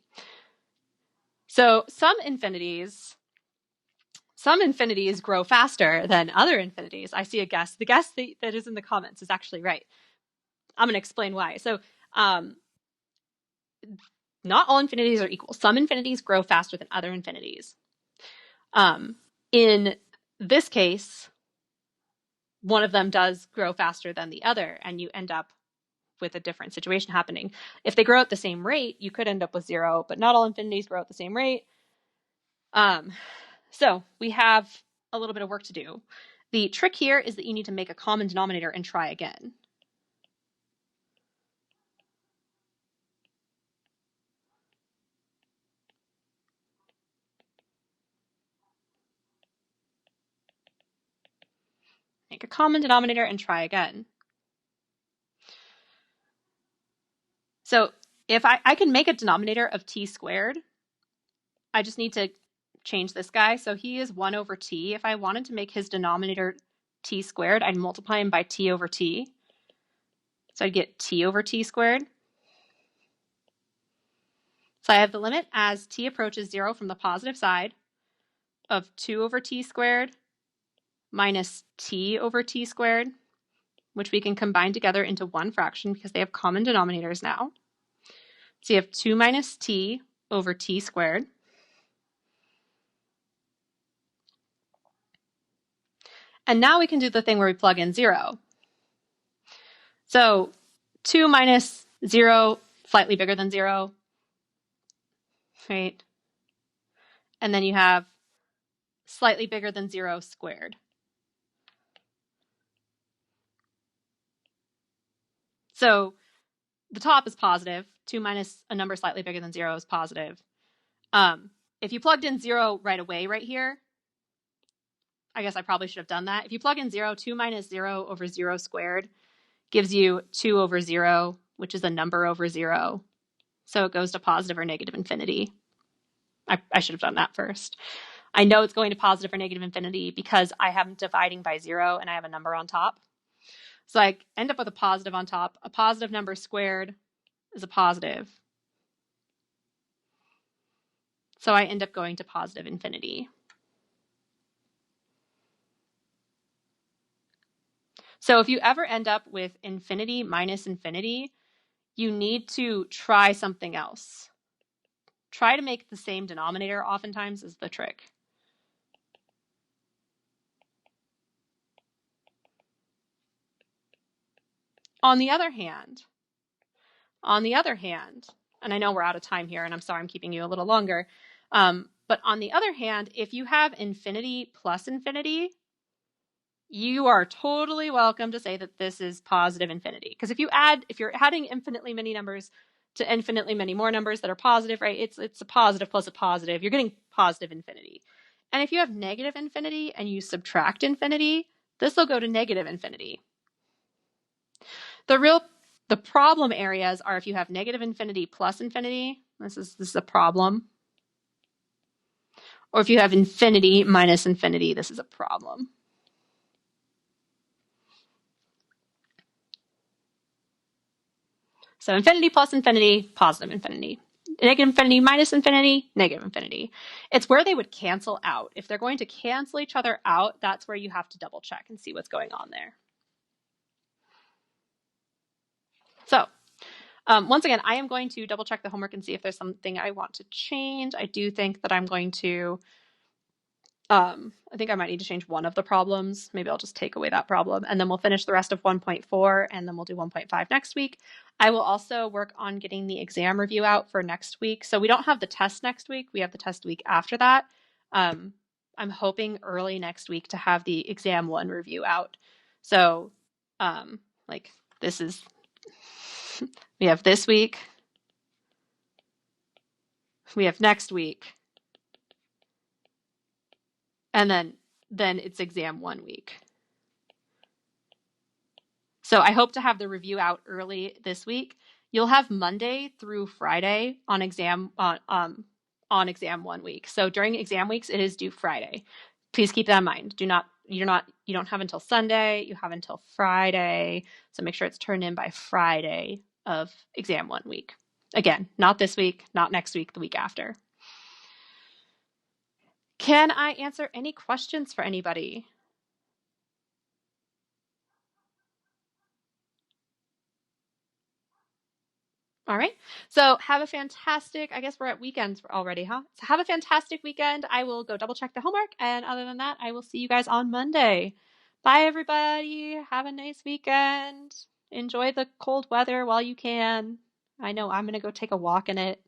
A: So some infinities grow faster than other infinities. I see a guess. The guess that is in the comments is actually right. I'm going to explain why. So not all infinities are equal. Some infinities grow faster than other infinities. In this case, one of them does grow faster than the other, and you end up with a different situation happening. If they grow at the same rate, you could end up with 0, but not all infinities grow at the same rate. So we have a little bit of work to do. The trick here is that you need to make a common denominator and try again. Make a common denominator and try again. So if I can make a denominator of t squared, I just need to change this guy. So he is 1 over t. If I wanted to make his denominator t squared, I'd multiply him by t over t. So I'd get t over t squared. So I have the limit as t approaches 0 from the positive side of 2 over t squared minus t over t squared, which we can combine together into one fraction because they have common denominators now. So you have 2 minus t over t squared. And now we can do the thing where we plug in 0. So 2 minus 0, slightly bigger than 0, right? And then you have slightly bigger than 0 squared. So the top is positive. 2 minus a number slightly bigger than 0 is positive. If you plugged in 0 right away right here, I guess I probably should have done that. If you plug in 0, 2 minus 0 over 0 squared gives you 2 over 0, which is a number over 0. So it goes to positive or negative infinity. I should have done that first. I know it's going to positive or negative infinity because I am dividing by 0 and I have a number on top. So I end up with a positive on top. A positive number squared is a positive. So I end up going to positive infinity. So if you ever end up with infinity minus infinity, you need to try something else. Try to make the same denominator oftentimes is the trick. On the other hand, and I know we're out of time here, and I'm sorry I'm keeping you a little longer, but on the other hand, if you have infinity plus infinity, you are totally welcome to say that this is positive infinity. Because if you're adding infinitely many numbers to infinitely many more numbers that are positive, right? It's a positive plus a positive. You're getting positive infinity. And if you have negative infinity and you subtract infinity, this will go to negative infinity. The problem areas are if you have negative infinity plus infinity, this is a problem. Or if you have infinity minus infinity, this is a problem. So infinity plus infinity, positive infinity. Negative infinity minus infinity, negative infinity. It's where they would cancel out. If they're going to cancel each other out, that's where you have to double check and see what's going on there. So once again, I am going to double check the homework and see if there's something I want to change. I do think that I'm going to, I think I might need to change one of the problems. Maybe I'll just take away that problem, and then we'll finish the rest of 1.4, and then we'll do 1.5 next week. I will also work on getting the exam review out for next week. So we don't have the test next week. We have the test week after that. I'm hoping early next week to have the exam 1 review out. So like this is, we have this week, we have next week, and then it's exam 1 week. So I hope to have the review out early this week. You'll have Monday through Friday on exam 1 week. So during exam weeks, it is due Friday. Please keep that in mind. You don't have until Sunday. You have until Friday. So make sure it's turned in by Friday of exam 1 week. Again, not this week, not next week, the week after. Can I answer any questions for anybody? All right. So have a fantastic, I guess we're at weekends already, huh? So have a fantastic weekend. I will go double check the homework. And other than that, I will see you guys on Monday. Bye, everybody. Have a nice weekend. Enjoy the cold weather while you can. I know I'm going to go take a walk in it.